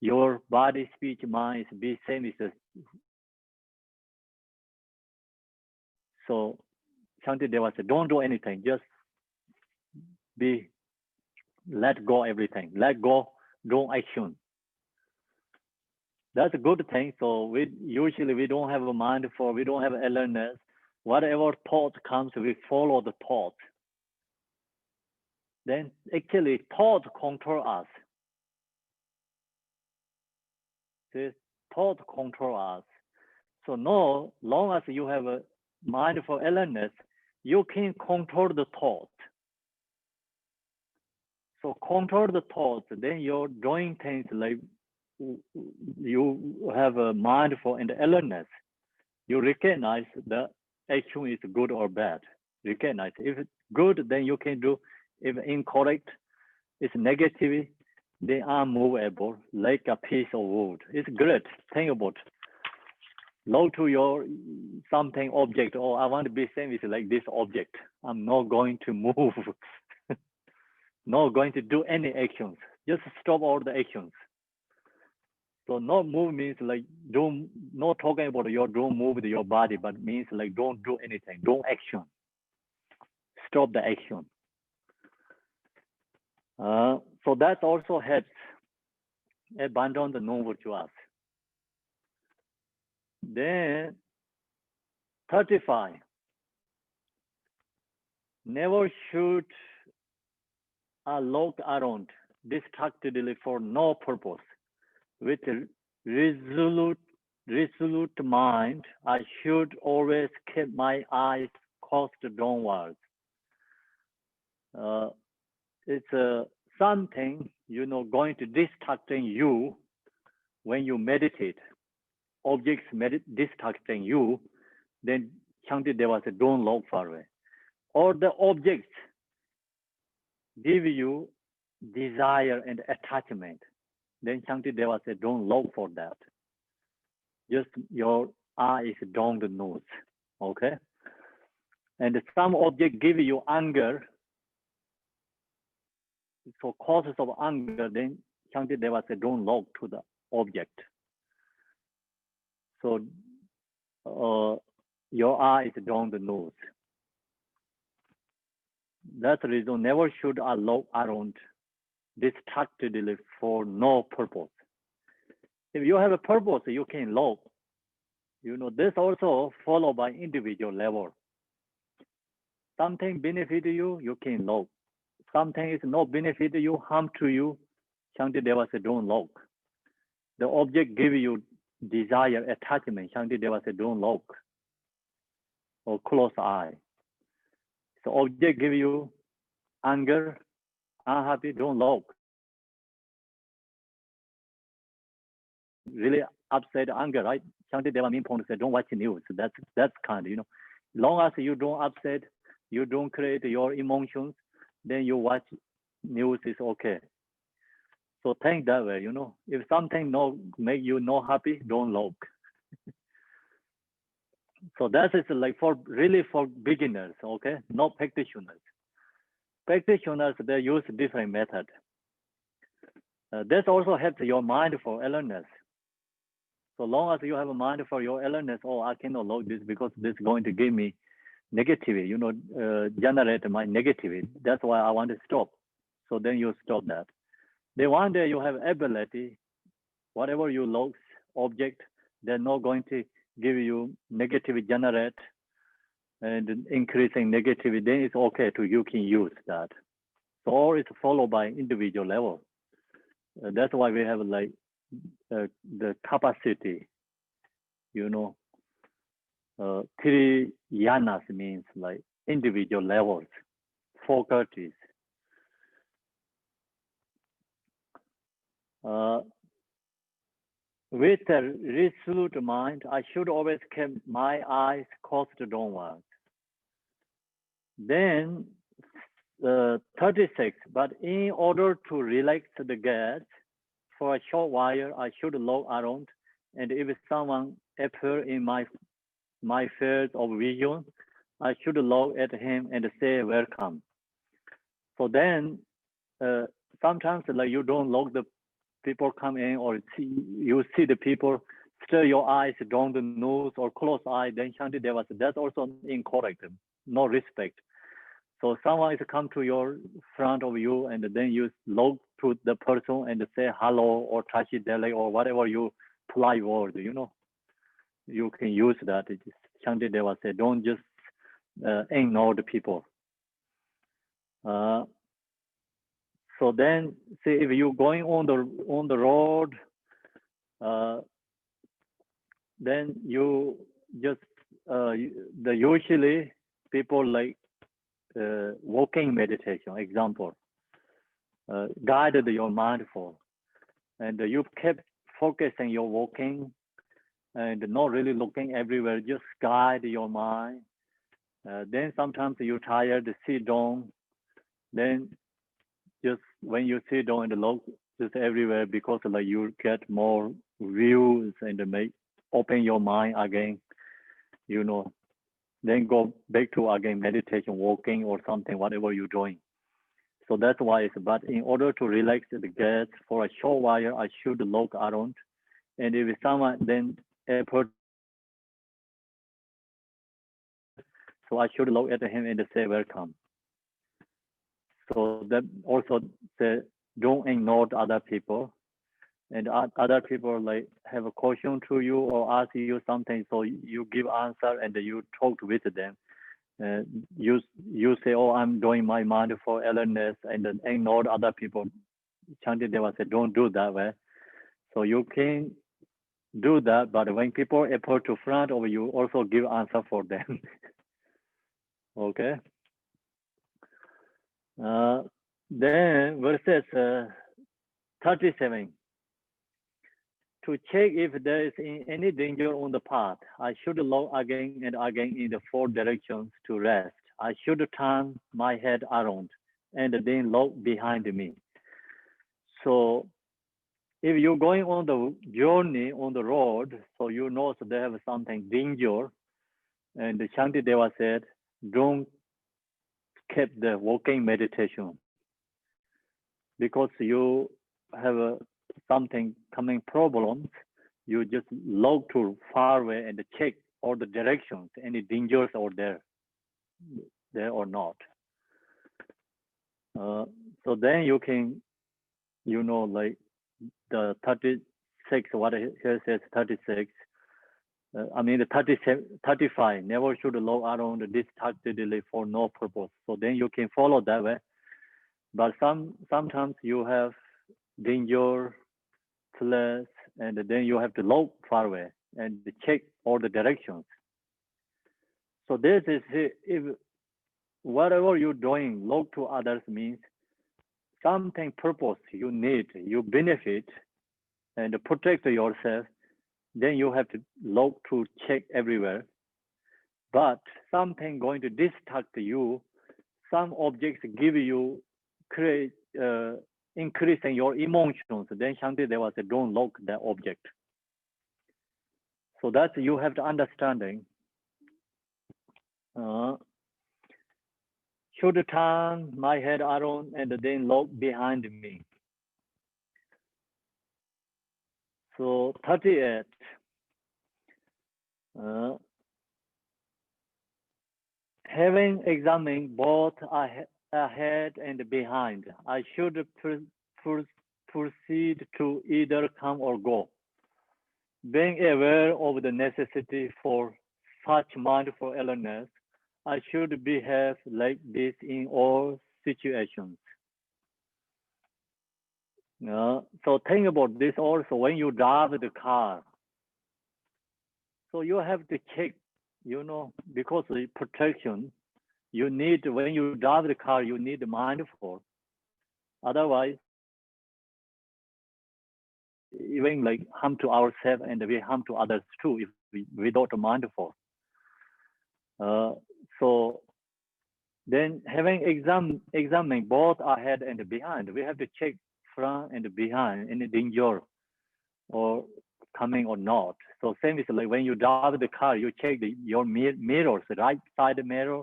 S3: your body, speech, mind is be same as. So Shantideva said, don't do anything. Just let go everything. Let go, don't action. That's a good thing. So we don't have a mind we don't have awareness. Whatever thought comes, we follow the thought. Then actually thought control us. This thought control us. So no, long as you have a mindful awareness, you can control the thought. So control the thoughts, then you're doing things like you have a mindful and awareness. You recognize the action is good or bad. Recognize. If it's good, then you can do. If incorrect, it's negative, they are movable like a piece of wood. It's great. Think about look to your something object, or I want to be same with like this object. I'm not going to move, not going to do any actions. Just stop all the actions. So not move means like not talking about don't move your body, but means like don't do anything, don't action. Stop the action. So that also helps abandon the non-virtuous. Then 35. Never shoot a look around distractedly for no purpose. With a resolute mind, I should always keep my eyes coasted downwards. It's something, going to distracting you when you meditate. Objects distracting you, then Shantideva said, don't look far away. Or the objects give you desire and attachment, then Shantideva said, don't look for that. Just your eye is down the nose, okay? And some object give you anger, so causes of anger, then Shantideva said, don't look to the object. So your eye is down the nose. That's the reason never should I look around distractedly for no purpose. If you have a purpose, you can look. This also followed by individual level. Something benefit you, you can look. Something is not benefit you, harm to you, Shantideva said, don't look. The object give you desire, attachment, Shantideva said, don't look. Or close eye. So object give you anger, unhappy, don't look. really upset, anger, right? Shantideva Minpong said, don't watch news. That's kind, you know. Long as you don't upset, you don't create your emotions, then you watch news is okay. So think that way, you know. If something no make you not happy, don't look. So that is like for really for beginners, okay, not practitioners. Practitioners, they use different method. This also helps your mind for awareness. So long as you have a mind for your awareness, oh, I cannot load this because this is going to give me negativity, you know, generate my negativity. That's why I want to stop. So then you stop that. Then one day you have ability, whatever you look, object, they're not going to give you negativity generate and increasing negativity, then it's okay to you can use that. So all is followed by individual level. That's why we have like the capacity, you know, three yanas means like individual levels, faculties. With a resolute mind, I should always keep my eyes coast downwards. Then 36, but in order to relax the gaze, for a short while, I should look around, and if someone appear in my field of vision, I should look at him and say welcome. So then, sometimes like you don't look the people come in or you see the people, stir your eyes down the nose or close eye, then Shantideva said, that's also incorrect, no respect. So someone is come to your front of you and then you look to the person and say hello or tachi dele or whatever you polite word, you know, you can use that. Shantideva said, don't just ignore the people. So then, say if you're going on the road, then you just usually people like walking meditation. Example, guided your mindful, and you kept focusing your walking, and not really looking everywhere. Just guide your mind. Then sometimes you're tired, sit down. Then just when you sit down and look just everywhere because like you get more views and make open your mind again, you know, then go back to again meditation, walking or something, whatever you're doing. So that's why it's, but in order to relax the gaze for a short while, I should look around. And if someone then effort, so I should look at him and say welcome. So that also say, don't ignore other people. And other people like have a question to you or ask you something, so you give answer and you talk with them. You say, oh, I'm doing my mindful awareness, and then ignore other people. Shantideva said, don't do that way. So you can do that, but when people approach to front of you, also give answer for them. Okay. Then verses 37. To check if there is any danger on the path, I should look again and again in the four directions to rest. I should turn my head around and then look behind me. So if you're going on the journey on the road, so you know so they have something danger, and the Shantideva said, don't keep the walking meditation because you have something coming problems. You just look to far away and check all the directions, any dangers are there or not. So then you can, you know, like the 36, what here says 36. I mean the 37, 35. Never should look around distractedly for no purpose. So then you can follow that way. But sometimes you have danger, place, and then you have to look far away and check all the directions. So this is if whatever you're doing, look to others means something purpose you need, you benefit, and protect yourself, then you have to look to check everywhere. But something going to distract you, some objects give you create increasing your emotions. Then Shantideva said, don't look the object. So that's you have to understanding. Should turn my head around and then look behind me. So 38. Having examined both ahead and behind, I should proceed to either come or go. Being aware of the necessity for such mindful awareness, I should behave like this in all situations. So think about this also when you drive the car. So you have to check, because the protection, you need, when you drive the car, you need mindful. Otherwise, even like harm to ourselves and we harm to others too if we without mindful. So then having examined both ahead and behind, we have to check front and behind any danger or coming or not. So same is like when you drive the car, you check your mirrors, right side mirror,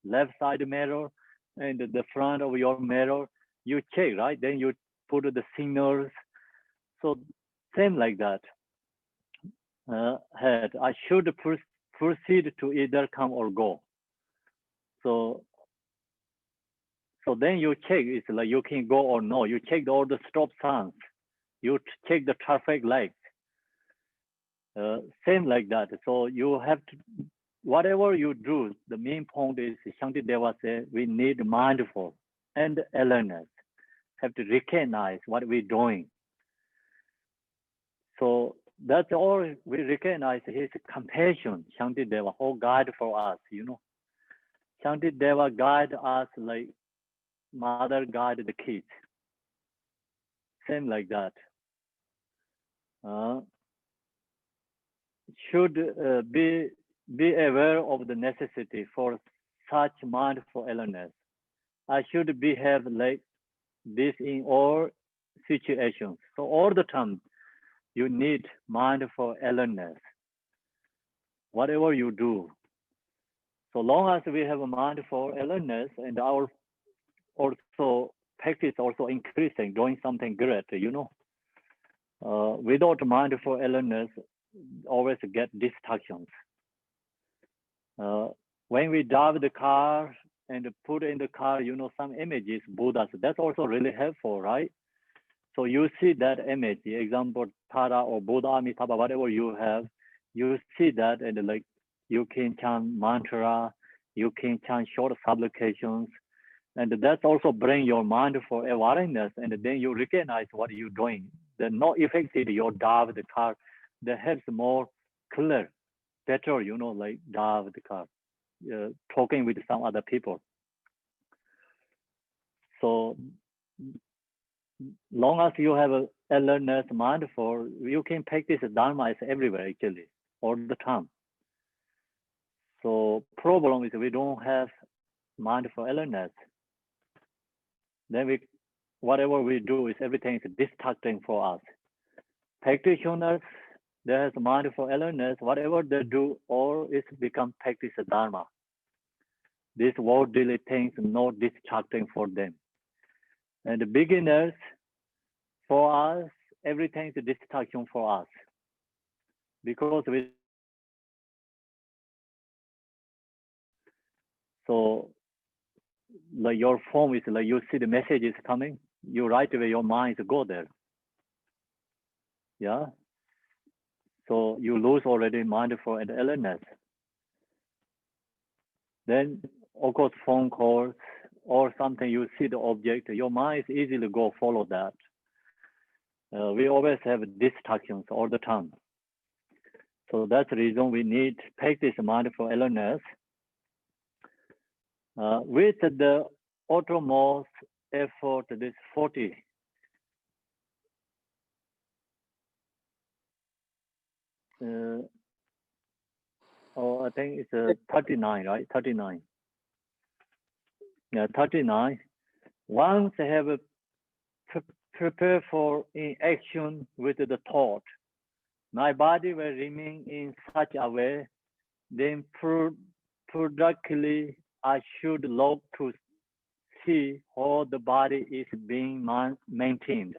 S3: left side mirror, and the front of your mirror, you check, right? Then you put the signals. So same like that. Head, I should proceed to either come or go. So then you check, it's like you can go or no. You check all the stop signs. You check the traffic lights. Same like that. So you have to, whatever you do, the main point is Shantideva said we need mindful and awareness. Have to recognize what we're doing. So that's all we recognize his compassion, Shantideva, whole guide for us, Shantideva guide us like mother guide the kids. Same like that. Should be aware of the necessity for such mindful awareness. I should behave like this in all situations. So all the time, you need mindful awareness. Whatever you do, so long as we have a mindful awareness and our also practice also increasing, doing something great, without mindful awareness, always get distractions. When we drive the car and put in the car, some images, Buddhas, that's also really helpful, right? So you see that image, the example, Tara or Buddha, Amitabha, whatever you have, you see that and like you can chant mantra, you can chant short supplications, and that's also bring your mindful awareness, and then you recognize what you're doing. The not affected your drive the car, the helps more clear, better, like drive the car, talking with some other people. So long as you have a awareness, mindful, you can practice Dharma is everywhere actually, all the time. So problem is we don't have mindful awareness. Then whatever we do is everything is distracting for us. Practitioners, there is mindful awareness, whatever they do, all is become practice Dharma. These worldly things not distracting for them. And the beginners, for us, everything is a distraction for us. Because so like your phone is like you see the message is coming, you right away your mind go there. Yeah. So you lose already mindful and awareness. Then of course phone calls or something, you see the object, your mind is easily go follow that. We always have distractions all the time. So that's the reason we need practice mindful awareness. With the uttermost effort, this 40. I think it's 39, right? 39. Yeah, 39. Once I have prepared for in action with the thought, my body will remain in such a way, then productively I should look to see how the body is being maintained.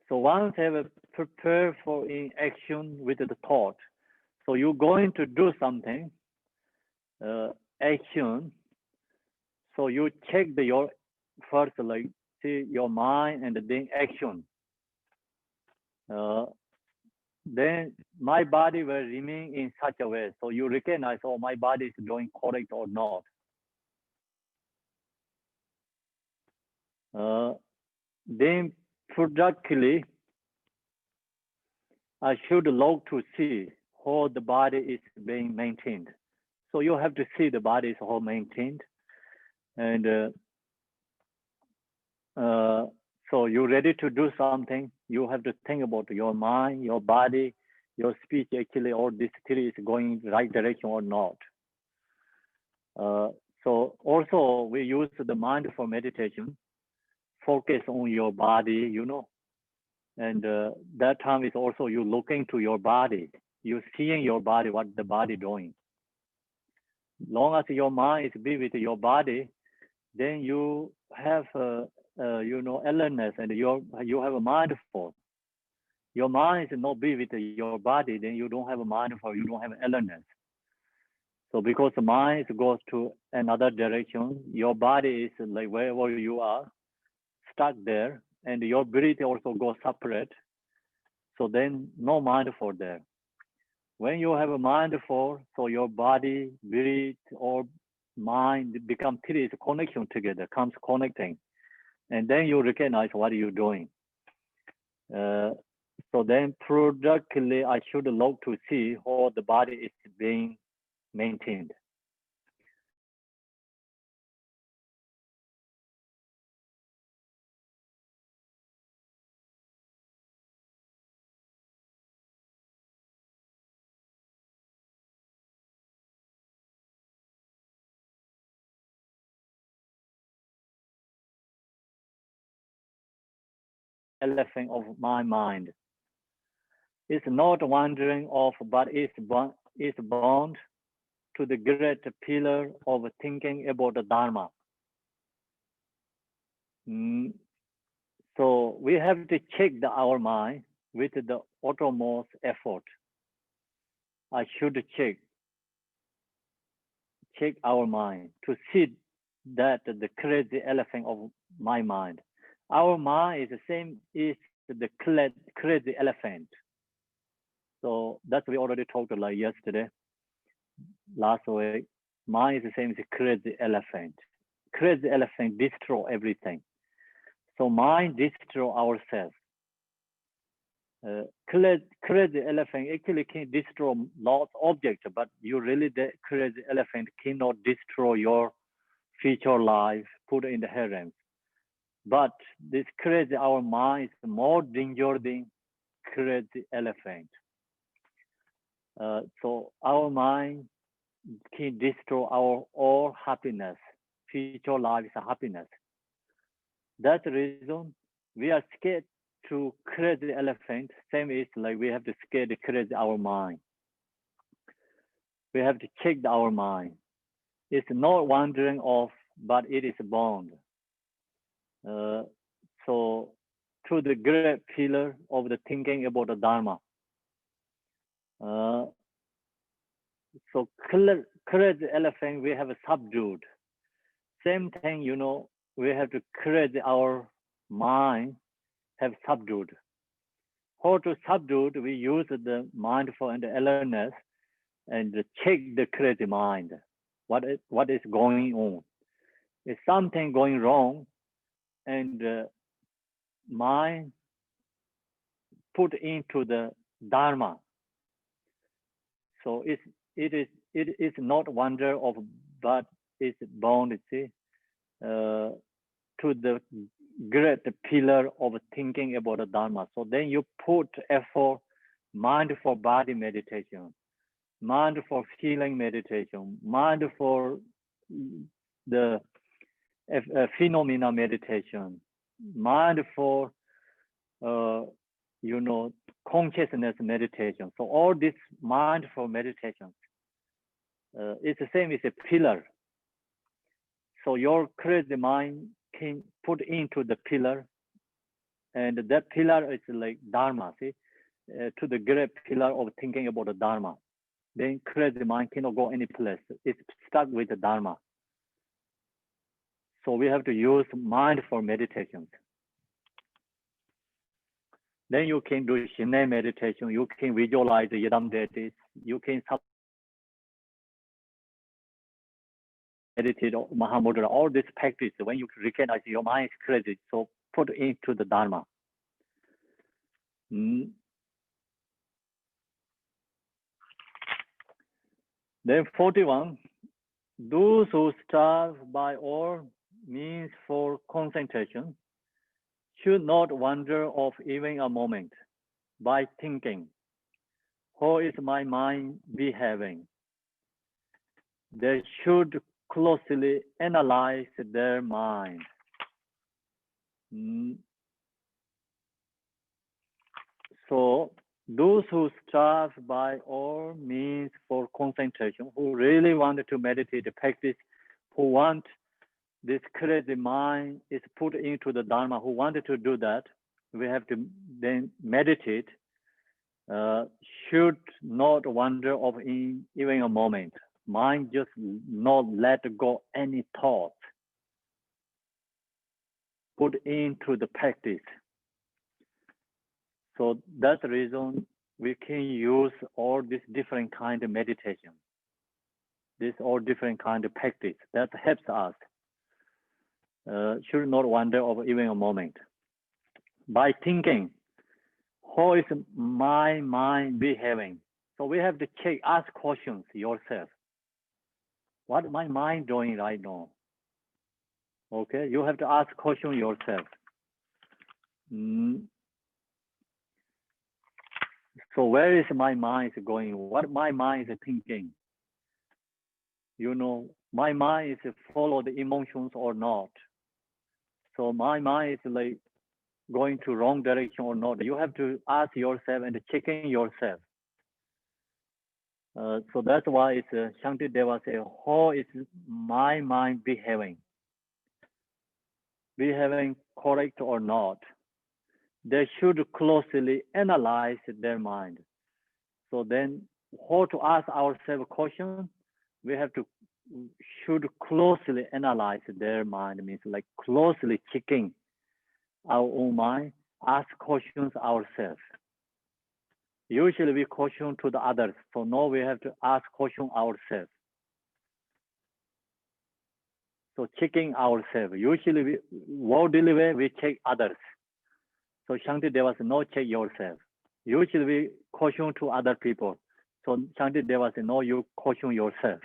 S3: So once I have prepared for in action with the thought, so you're going to do something, action. So you check your first, like, see your mind and then action. Then my body will remain in such a way. So you recognize, oh, my body is doing correct or not. Then productively, I should look to see how the body is being maintained. So you have to see the body is all maintained. And so you're ready to do something. You have to think about your mind, your body, your speech actually, or this theory is going right direction or not. So also we use the mindful meditation, focus on your body, and that time is also you looking to your body, you seeing your body, what the body doing. Long as your mind is be with your body, then you have awareness, and you have a mindful. Your mind is not be with your body, then you don't have a mindful, you don't have awareness. So because the mind goes to another direction, your body is like wherever you are, stuck there, and your breath also goes separate. So then no mindful there. When you have a mindful, so your body, breath, or mind become three connection together, comes connecting. And then you recognize what you're doing. So then productively, I should look to see how the body is being maintained. Elephant of my mind. It's not wandering off, but it's bound to the great pillar of thinking about the Dharma. So we have to check our mind with the uttermost effort. I should check our mind to see that the crazy elephant of my mind. Our mind is the same as the crazy elephant. So that we already talked like yesterday, last week. Mind is the same as a crazy elephant. Crazy elephant destroy everything. So mind destroy ourselves. Crazy elephant actually can destroy lots of objects, but you really, the crazy elephant cannot destroy your future life, put in the harem. But this crazy, our mind is more dangerous than crazy elephant. So our mind can destroy our all happiness, future life is happiness. That's the reason we are scared to crazy elephant. Same is like we have to scare the crazy our mind. We have to check our mind. It's not wandering off, but it is bound. So to the great pillar of the thinking about the Dharma. So crazy elephant we have subdued. Same thing, we have to crazy our mind have subdued. How to subdue? We use the mindful and the awareness and check the crazy mind. What is going on? Is something going wrong? And mind put into the Dharma. So it is not wonder of, but it's bound, to the great pillar of thinking about the Dharma. So then you put effort, mind for body meditation, mind for feeling meditation, mind for the phenomena meditation, mind for consciousness meditation. So all this mindful meditations, it's the same as a pillar. So your crazy mind can put into the pillar, and that pillar is like Dharma, see, to the great pillar of thinking about the Dharma. Then crazy mind cannot go any place. It's stuck with the Dharma. So we have to use mindful meditations. Then you can do Shine meditation. You can visualize the Yidam deities. You can meditate Mahamudra. All this practice, when you recognize your mind is crazy, so put into the Dharma. Then 41, those who strive by all means for concentration should not wander off even a moment by thinking, how is my mind behaving? They should closely analyze their mind. So those who strive by all means for concentration, who really want to meditate, practice, who want this crazy mind is put into the Dharma, who wanted to do that, we have to then meditate, should not wander off in even a moment. Mind just not let go any thought. Put into the practice. So that's the reason we can use all these different kind of meditation. This all different kind of practice that helps us. Should not wander over even a moment. By thinking, how is my mind behaving? So we have to ask questions yourself. What my mind doing right now? Okay, you have to ask question yourself. So where is my mind going? What my mind is thinking? My mind is follow the emotions or not. So my mind is like going to wrong direction or not. You have to ask yourself and checking yourself. So that's why it's Shantideva say, how is my mind behaving? Behaving correct or not? They should closely analyze their mind. So then how to ask ourselves a question? We have to should closely analyze their mind, means like closely checking our own mind, ask questions ourselves. Usually we question to the others. So now we have to ask question ourselves. So checking ourselves. Usually we worldly way we check others. So Shantideva says, no, check yourself. Usually we question to other people. So Shantideva says, no, you question yourself.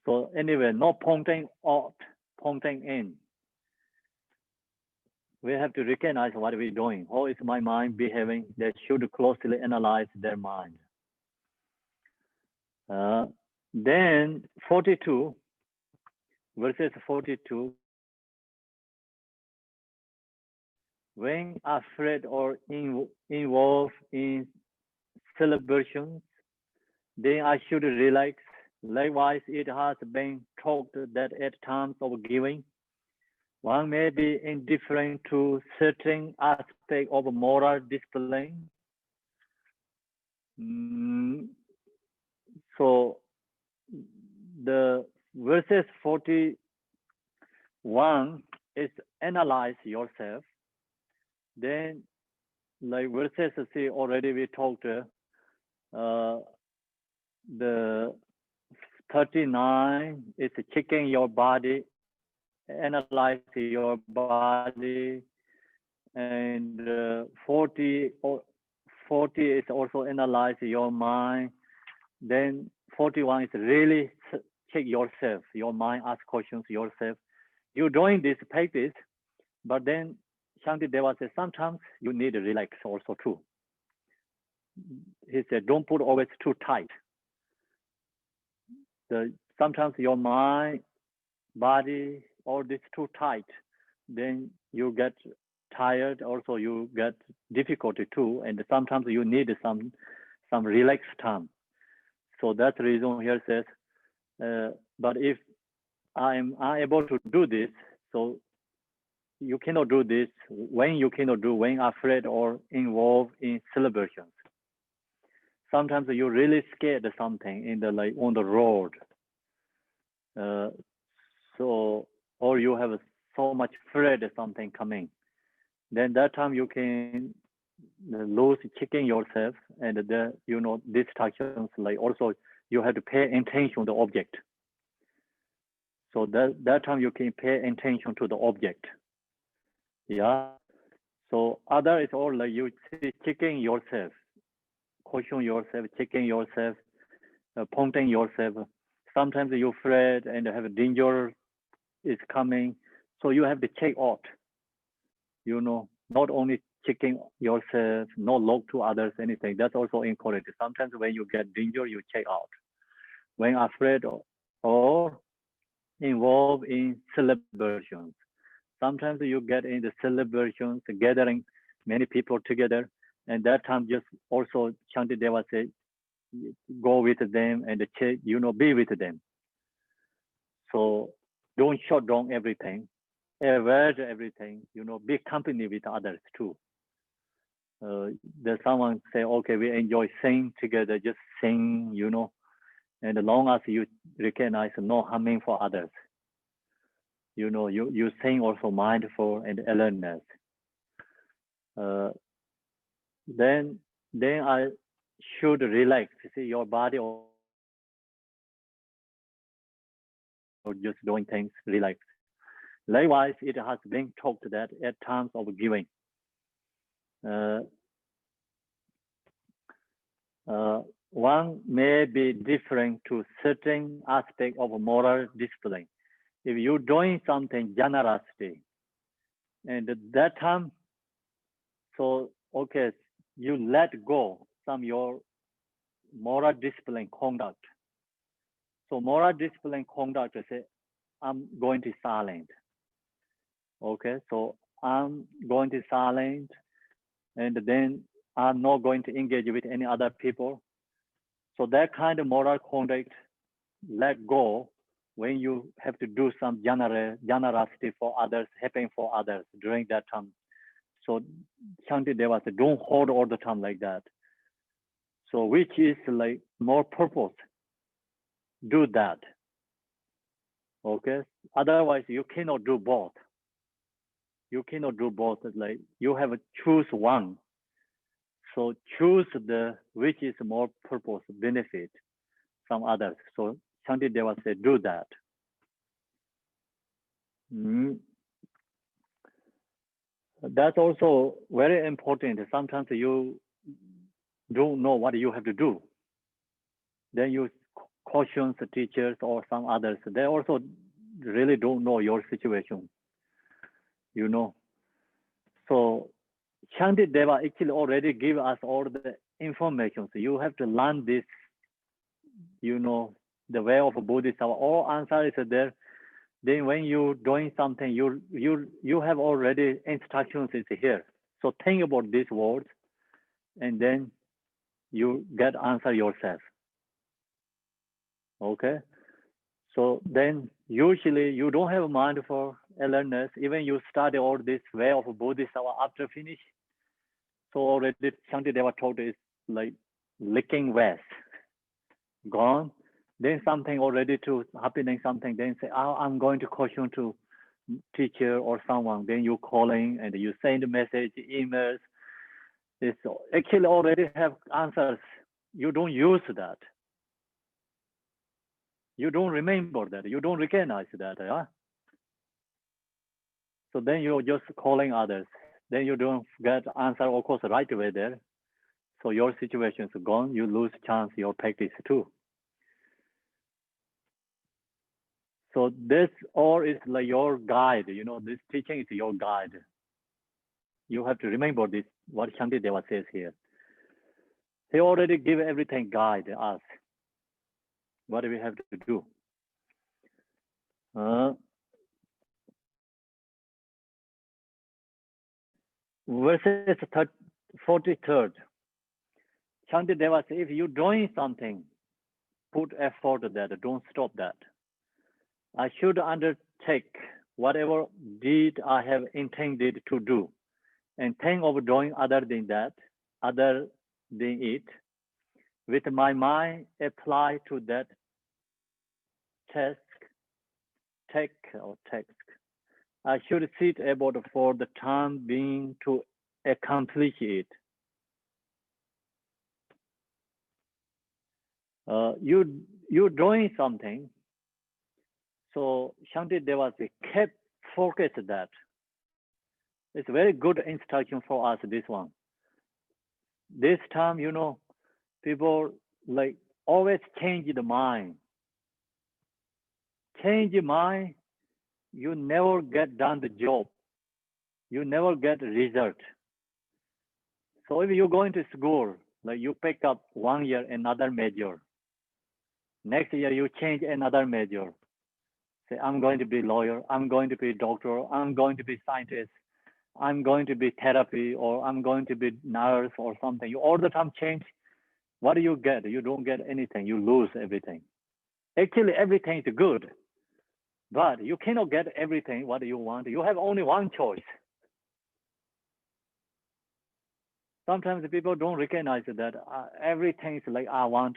S3: So anyway, no pointing out, pointing in. We have to recognize what we're doing. How is my mind behaving? They should closely analyze their mind. Then 42, verses 42. When afraid or involved in celebrations, then I should relax. Likewise, it has been talked that at times of giving, one may be indifferent to certain aspect of moral discipline. So the verses 41 is analyze yourself. Then like verses see already we talked the 39 is checking your body, analyze your body, and 40 is also analyze your mind. Then 41 is really check yourself, your mind, ask questions yourself. You're doing this practice, But then Shantideva says, sometimes you need to relax also too. He said, don't put always too tight. Sometimes your mind, body, all this too tight, then you get tired, also you get difficulty too, and sometimes you need some relaxed time. So that's the reason here says, but if I am unable to do this, so you cannot do this when you cannot do, when afraid or involved in celebrations. Sometimes you're really scared of something in the on the road. So, or you have so much afraid of something coming. Then that time you can lose checking yourself, and distractions, also you have to pay attention to the object. So that time you can pay attention to the object. Yeah. So other is all you checking yourself, caution yourself, checking yourself, pointing yourself. Sometimes you're afraid and have a danger is coming. So you have to check out, not only checking yourself, not look to others, anything. That's also incorrect. Sometimes when you get danger, you check out. When afraid or involved in celebrations. Sometimes you get in the celebrations, gathering many people together, and that time just also Shantideva said, go with them and be with them. So don't shut down everything, avoid everything, be company with others too. There's someone say, okay, we enjoy sing together, just sing, and as long as you recognize no harming for others, you sing also mindful and alertness. Then I should relax. See, your body or just doing things, relax. Likewise, it has been talked that at times of giving, one may be different to certain aspect of moral discipline. If you're doing something generosity, and at that time, so okay, you let go some your moral discipline conduct. So moral discipline conduct is I'm going to silent. Okay, so I'm going to silent, and then I'm not going to engage with any other people. So that kind of moral conduct, let go when you have to do some generosity for others, helping for others during that time. So Shantideva said, don't hold all the time like that. So which is more purpose, do that. Okay, otherwise you cannot do both. You cannot do both. You have to choose one. So choose which is more purpose, benefit from others. So Shantideva said, do that. That's also very important. Sometimes you don't know what you have to do. Then you caution the teachers or some others. They also really don't know your situation. So Shantideva actually already give us all the information. So you have to learn this, the way of Bodhisattva. All answer is there. Then when you're doing something, you have already instructions is here. So think about these words, and then you get answer yourself. Okay. So then usually you don't have mindful alertness. Even you study all this way of Bodhisattva after finish. So already Shantideva told is licking west, gone. Then something already to happening something. Then say, oh, I'm going to caution to teacher or someone. Then you calling and you send message, emails. It's actually already have answers. You don't use that. You don't remember that. You don't recognize that. Yeah? So then you're just calling others. Then you don't get answer, of course, right away there. So your situation is gone. You lose chance your practice too. So this all is like your guide, you know, this teaching is your guide. You have to remember this, what Shantideva says here. He already gave everything guide us. What do we have to do? Verses 43rd. Shantideva says, if you're doing something, put effort to that, don't stop that. I should undertake whatever deed I have intended to do, and think of doing other than it, with my mind apply to that task. I should sit about for the time being to accomplish it. You're doing something. So Shantideva kept focus that. It's very good instruction for us, this one. This time, you know, people like always change the mind. Change your mind, you never get done the job. You never get result. So if you're going to school, like you pick up 1 year another major. Next year you change another major. Say, I'm going to be lawyer, I'm going to be doctor, I'm going to be scientist, I'm going to be therapy, or I'm going to be nurse or something. You all the time change. What do you get? You don't get anything. You lose everything. Actually, everything is good, but you cannot get everything what you want. You have only one choice. Sometimes people don't recognize that everything is like, I want.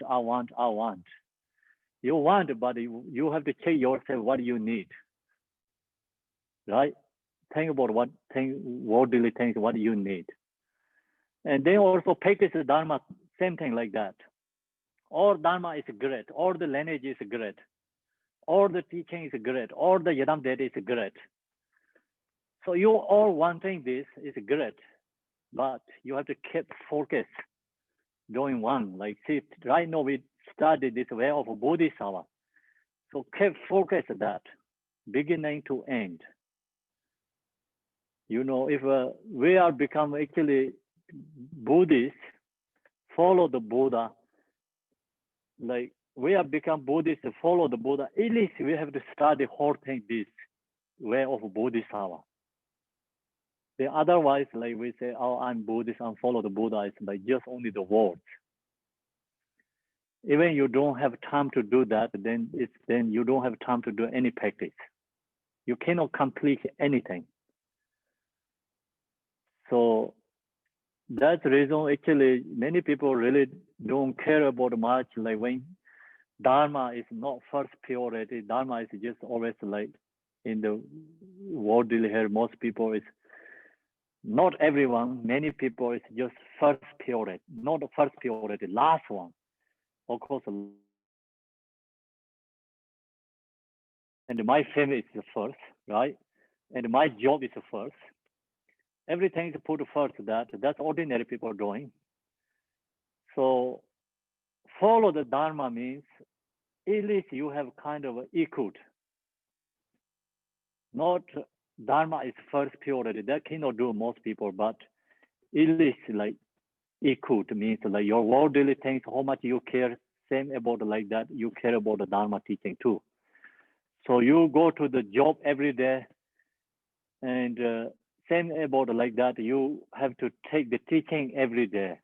S3: You want, but you have to check yourself what you need, right? Think about what worldly things, what you need. And then also practice the Dharma, same thing like that. All Dharma is great, all the lineage is great, all the teaching is great, all the Yadam data is great. So you all wanting this is great, but you have to keep focus doing one. Like, see, right now we studied this way of Bodhisattva. So keep focus that, beginning to end. You know, if we are become actually Buddhist, follow the Buddha, like we have become Buddhist, follow the Buddha, at least we have to study whole thing this way of Bodhisattva. Then otherwise, like we say, oh, I'm Buddhist, I'm follow the Buddha, it's like just only the words. Even you don't have time to do that, then you don't have time to do any practice. You cannot complete anything. So that's the reason actually many people really don't care about much, like when Dharma is not first priority, Dharma is just always like in the worldly here, most people is, not everyone, many people is just first priority, not the first priority, last one. Of course, and my family is the first, right? And my job is the first. Everything is put first, that's ordinary people doing. So follow the Dharma means at least you have kind of equal. Not Dharma is first priority. That cannot do most people, but at least like equal means like your worldly things, how much you care, same about like that, you care about the Dharma teaching too. So you go to the job every day, and same about like that, you have to take the teaching every day.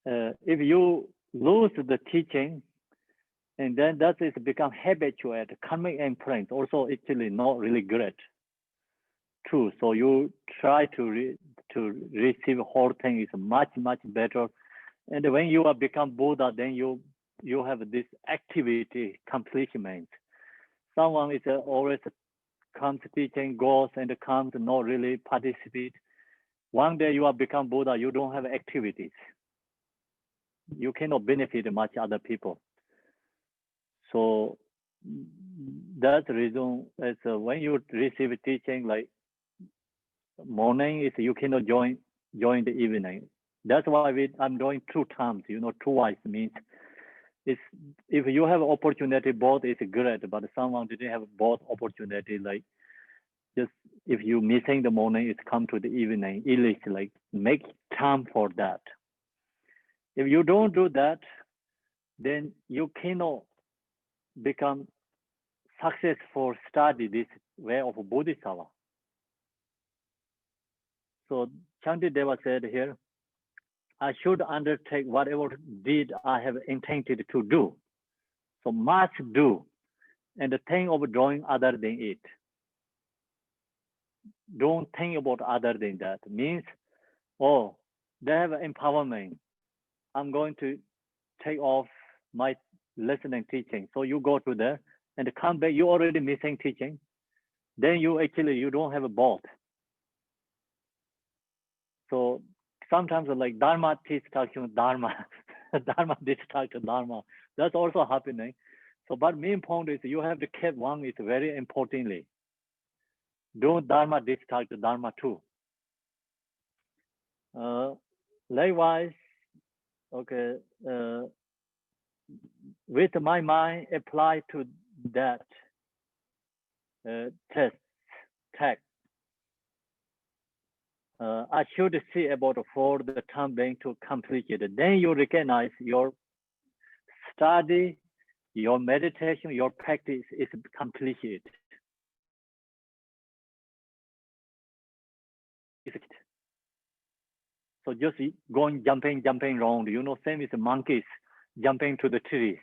S3: If you lose the teaching, and then that is become habitual, coming and praying, also actually not really great too. So you try to receive whole thing is much better. And when you are become Buddha, then you have this activity accomplishment. Someone is always comes teaching, goes and comes, not really participate. One day you are become Buddha, you don't have activities. You cannot benefit much other people. So that's the reason is when you receive teaching, like morning is you cannot join the evening. That's why I'm doing 2 times, you know, twice means It's if you have opportunity, both is great, but someone didn't have both opportunity, like just if you missing the morning, it's come to the evening, at least like make time for that. If you don't do that, then you cannot become successful study this way of Bodhisattva. So Shantideva said here, I should undertake whatever deed I have intended to do. So must do, and the thing of doing other than it. Don't think about other than that. Means, oh, they have empowerment. I'm going to take off my lesson and teaching. So you go to there and come back, you already missing teaching. Then you don't have a both. So sometimes like Dharma distraction, Dharma, Dharma distraction, Dharma. That's also happening. So, but main point is you have to keep one is very importantly. Don't Dharma distract Dharma too. Likewise, okay, with my mind applied to that text, I should see about for the time being to complete it. Then you recognize your study, your meditation, your practice is completed. So just going jumping around, same as monkeys jumping to the trees.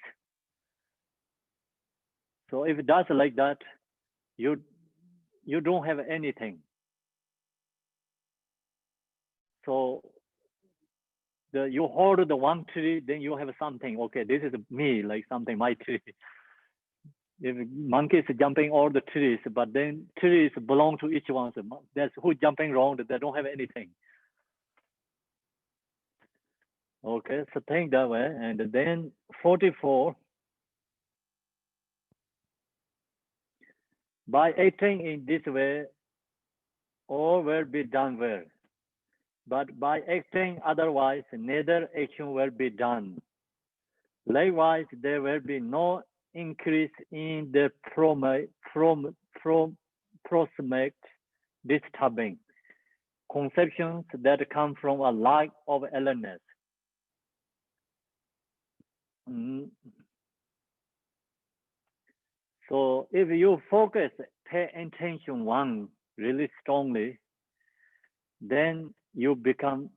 S3: So if it does like that, you don't have anything. So you hold the one tree, then you have something. Okay, this is me, like something, my tree. If monkeys jumping all the trees, but then trees belong to each one. So that's who jumping around, they don't have anything. Okay, so think that way. And then 44, by acting in this way, all will be done well. But by acting otherwise, neither action will be done. Likewise, there will be no increase in the prospect disturbing conceptions that come from a lack of awareness. So if you focus, pay attention one really strongly, then you become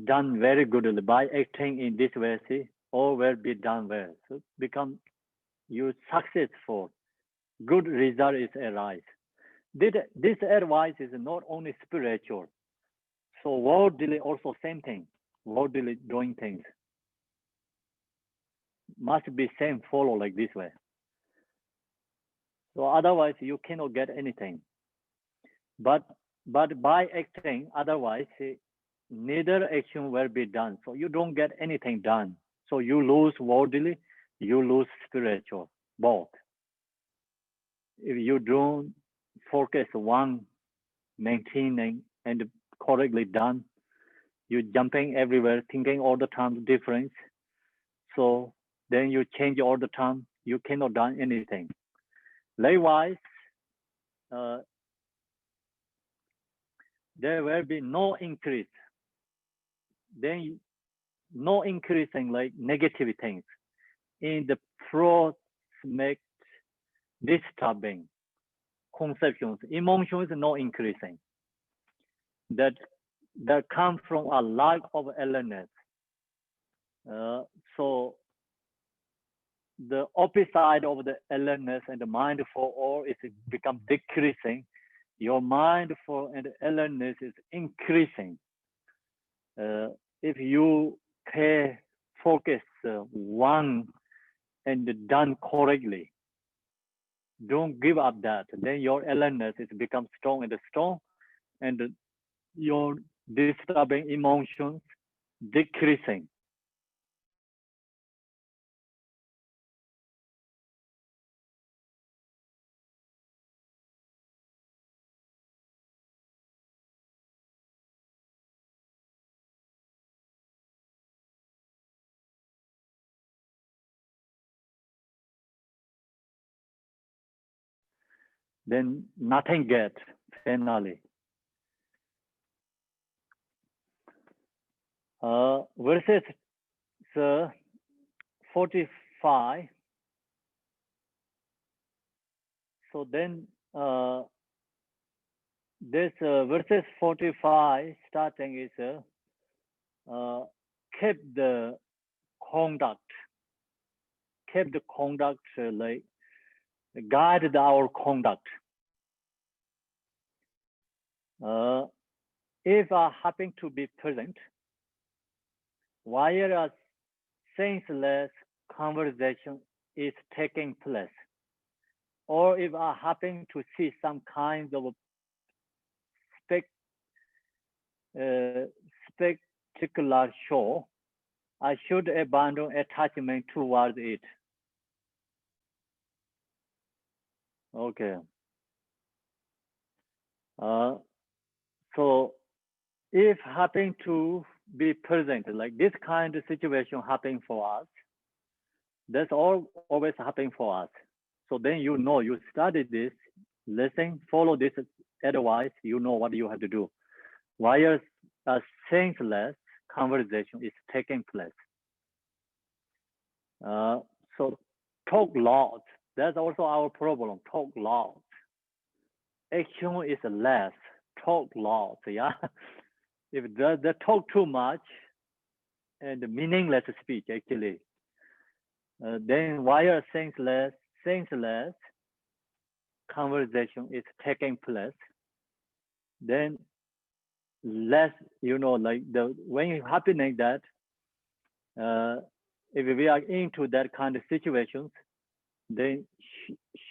S3: done very goodly by acting in this way. See, all will be done well. So become you successful. Good result is arise. This advice is not only spiritual. So worldly also same thing. Worldly doing things must be same follow like this way. So otherwise you cannot get anything. But by acting otherwise, neither action will be done. So you don't get anything done. So you lose worldly, you lose spiritual, both. If you don't focus one, maintaining and correctly done, you jumping everywhere, thinking all the time difference. So then you change all the time, you cannot do anything. Likewise, there will be no increase. Then no increasing like negative things in the prospect disturbing conceptions, emotions no increasing. That come from a lack of awareness. So the opposite side of the awareness and the mindful all is become decreasing. Your mindful and awareness is increasing. If you pay focus one and done correctly, don't give up that. Then your awareness is become strong, and your disturbing emotions decreasing. then nothing get finally. Verses 45. So then this verses 45 starting is keep the conduct, like guide our conduct. If I happen to be present while a senseless conversation is taking place, or if I happen to see some kind of spectacular show, I should abandon attachment towards it. Okay. So if happen to be present, like this kind of situation happening for us, that's always happening for us. So then you know, you study this, listen, follow this advice, you know what you have to do. While a senseless conversation is taking place. So talk loud. That's also our problem. Talk loud. Action is less. Talk loud. Yeah. If they talk too much and meaningless speech actually, then while senseless conversation is taking place, then less, you know, like when it's happening that, if we are into that kind of situations, then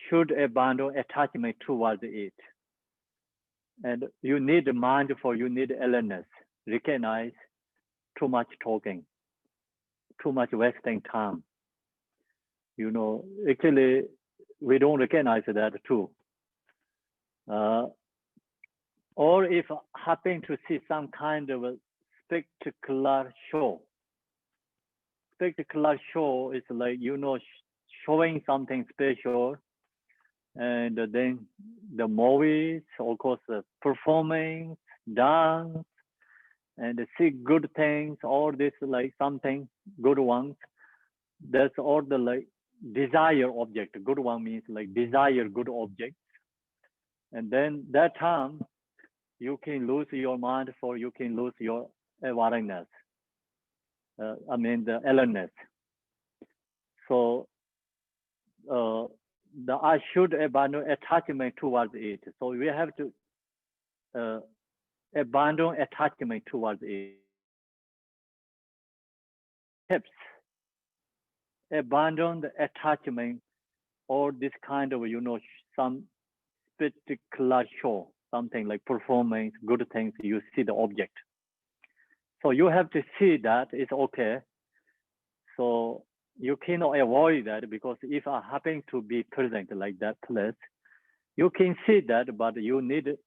S3: should abandon attachment towards it. And you need mindful, you need awareness, recognize too much talking, too much wasting time. You know, actually, we don't recognize that too. Or if happen to see some kind of a spectacular show. Spectacular show is like, you know, showing something special, and then the movies, of course, performing, dance, and see good things, all this like something good ones. That's all the like desire object. Good one means like desire good objects, and then that time you can lose your mind, for you can lose your awareness. I mean the awareness. So I should abandon attachment towards it. So we have to abandon attachment towards it. Tips: abandon the attachment or this kind of, you know, some particular show, something like performance, good things, you see the object. So you have to see that it's okay. So you cannot avoid that, because if I happen to be present like that place, you can see that, but you need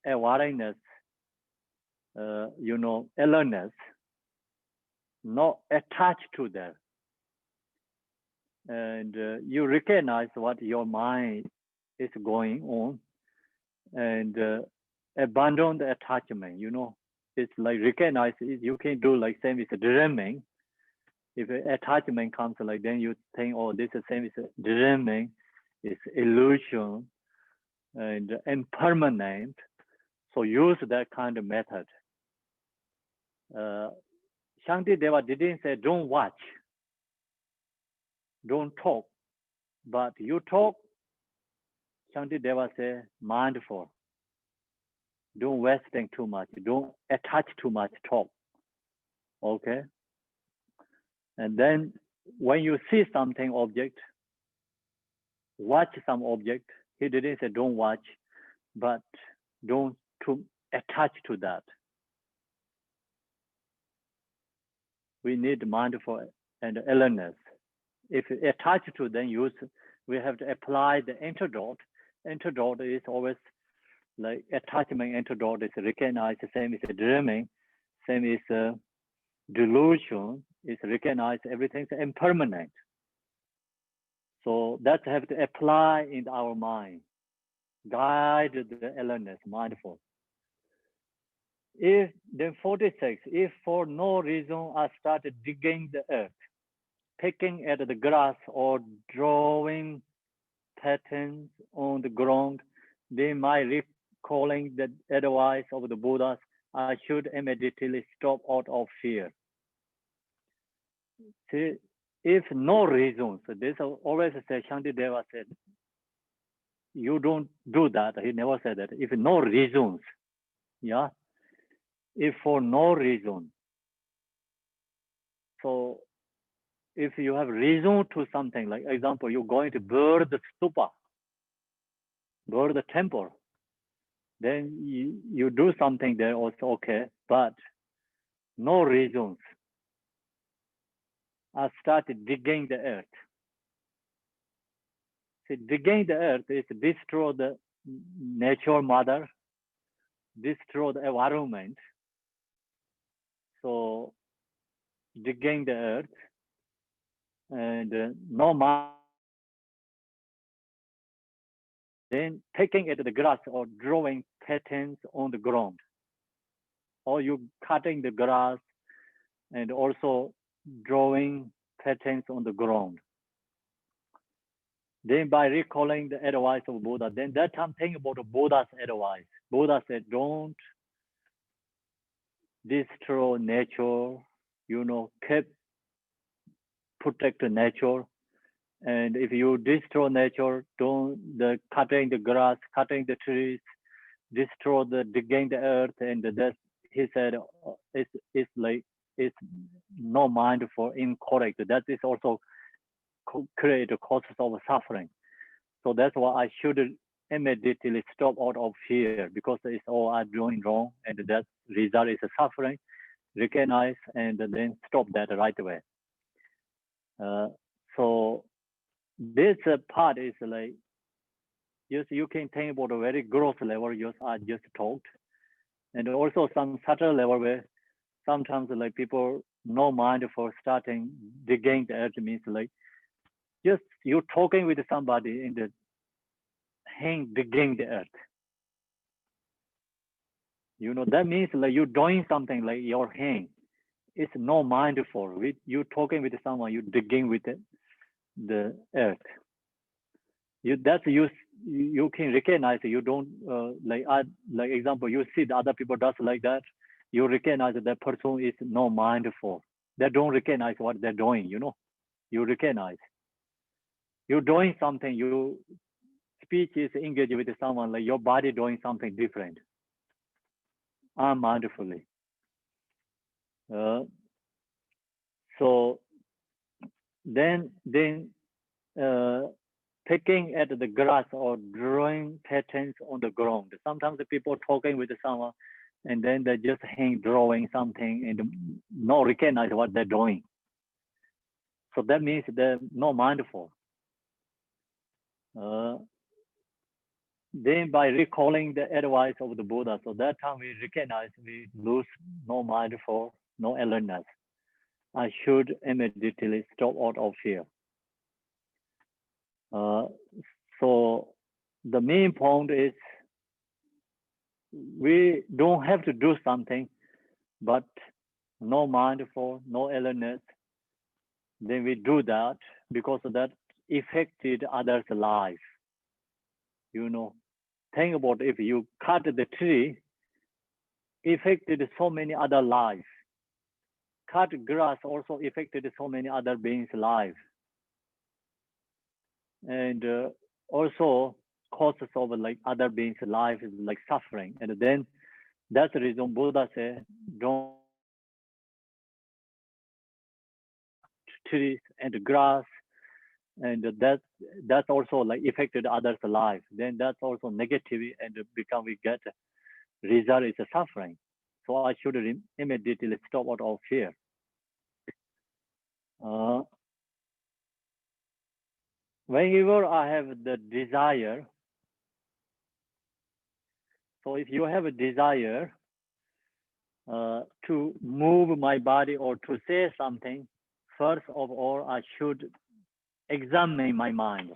S3: awareness, you know, awareness, not attached to that. And you recognize what your mind is going on, and abandon the attachment, you know. It's like recognize it. You can do like same as dreaming. If attachment comes, like then you think, oh, this is same as dreaming, it's illusion and impermanent. So use that kind of method. Shantideva didn't say don't watch, don't talk, but you talk. Shantideva said mindful. Don't wasting too much. Don't attach too much talk. Okay. And then when you see something object, watch some object. He didn't say don't watch, but don't to attach to that. We need mindful and awareness. If attached to, then use. We have to apply the antidote. Antidote is always like attachment. Antidote is recognized. Same as dreaming. Same as delusion. Is recognized. Everything's impermanent. So that have to apply in our mind. guide the alertness, mindful. If then 46, if for no reason I started digging the earth, picking at the grass or drawing patterns on the ground, then my recalling the advice of the Buddhas, I should immediately stop out of fear. See, if no reasons, this always say Shantideva said, you don't do that. He never said that. If no reasons, yeah, if for no reason. So if you have reason to something, like example, you're going to build the stupa, build the temple, then you do something there also okay, but no reasons. I started digging the earth. See, digging the earth is destroy the nature mother, destroy the environment. So digging the earth and no then taking at the grass or drawing patterns on the ground, or you cutting the grass and also drawing patterns on the ground. Then by recalling the advice of Buddha, then that time think about the Buddha's advice. Buddha said, don't destroy nature, keep protect the nature. And if you destroy nature, don't the cutting the grass, cutting the trees, destroy the digging the earth, and that he said it's like it's no mind for incorrect. That is also create a causes of suffering. So that's why I should immediately stop out of fear because it's all I'm doing wrong, and that result is a suffering. Recognize and then stop that right away. So this part is like yes, you can think about a very gross level, just I just talked, and also some subtle level where sometimes like people no mind for starting digging the earth means like just you talking with somebody in the hang digging the earth. That means like you're doing something like your hang. It's no mindful. With you talking with someone, you digging with the earth. You can recognize it. You don't like example. You see the other people does like that. You recognize that person is no mindful. They don't recognize what they're doing. You recognize you're doing something. You speech is engaged with someone like your body doing something different. Unmindfully. So then uh, picking at the grass or drawing patterns on the ground. Sometimes the people talking with someone and then they just hang drawing something and no recognize what they're doing. So that means they're no mindful. Then by recalling the advice of the Buddha, so that time we recognize we lose no mindful, no alertness. I should immediately stop out of fear. So the main point is we don't have to do something, but no mindful, no alertness, then we do that because that affected others' life. Think about if you cut the tree, affected so many other lives. Cut grass also affected so many other beings' lives. And also causes of like other beings' life is like suffering. And then that's the reason Buddha said, don't trees and grass, and that's also like affected others' life. Then that's also negative, and become we get result is a suffering. So I should immediately stop out of fear. Whenever I have the desire, so if you have a desire to move my body or to say something, first of all, I should examine my mind.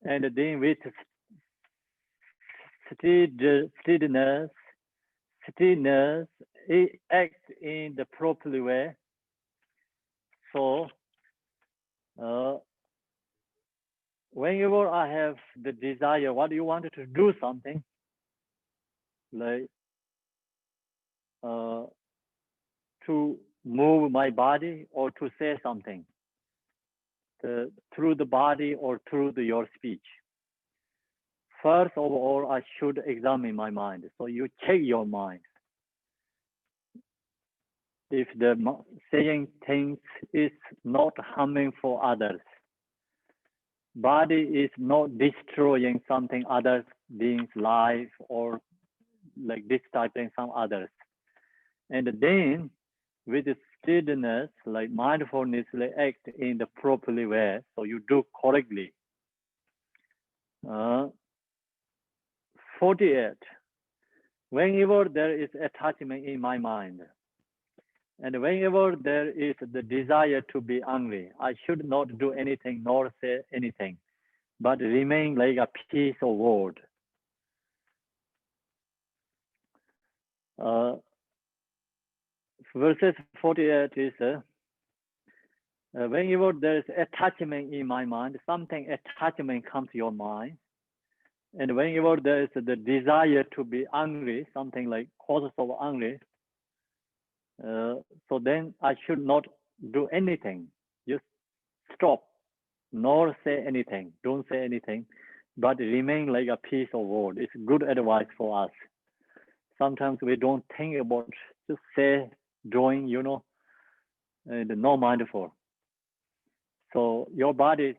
S3: And then with steadiness it acts in the proper way. So whenever I have the desire, what you wanted to do something, like to move my body or to say something, through the body or through your speech. First of all, I should examine my mind. So you check your mind. If the saying things is not harming for others, body is not destroying something others beings' life or like disturbing some others. And then with the steadiness, like mindfulness, like act in the properly way. So you do correctly. 48. Whenever there is attachment in my mind, and whenever there is the desire to be angry, I should not do anything nor say anything, but remain like a piece of wood. Verses 48 is, whenever there is attachment in my mind, something attachment comes to your mind. And whenever there is the desire to be angry, something like causes of angry, so then I should not do anything. Just stop, nor say anything. Don't say anything, but remain like a piece of wood. It's good advice for us. Sometimes we don't think about just say, doing, you know, and no mindful. So your body,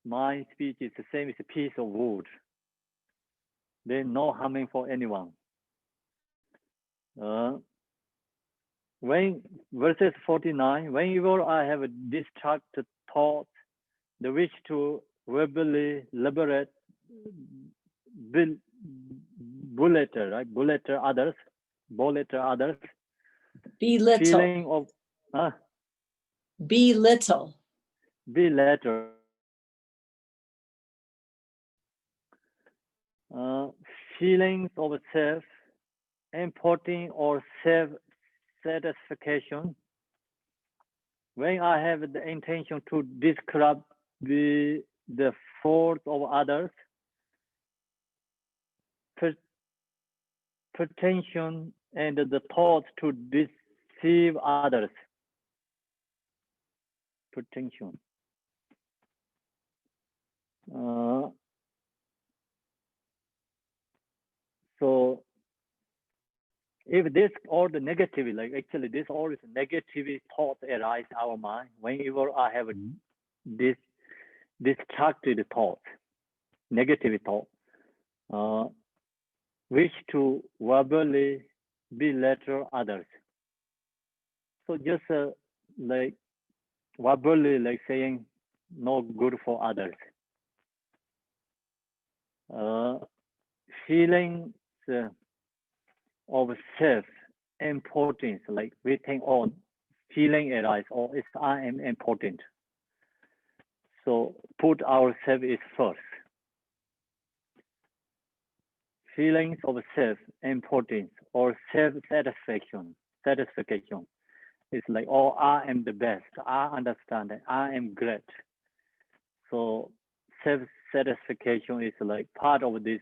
S3: mind, speech is the same as a piece of wood. There's no harming for anyone. When verses 49, whenever I have a distracted thought, the wish to verbally liberate, belittle others, feeling of
S1: belittle.
S3: Feelings of self-importance or self-satisfaction. When I have the intention to describe the faults of others, pretension and the thoughts to deceive others. Pretension. So if this all the negative, like actually this all is negative thoughts arise our mind. Whenever I have this distracted thought, negative thought, wish to verbally belittle others. So just like verbally, like saying no good for others. Feelings of self-importance, like we think, oh, feeling arise, or it's I am important. So put ourselves is first. Feelings of self-importance or self-satisfaction. It's like, oh, I am the best. I understand it. I am great. So self-satisfaction is like part of this.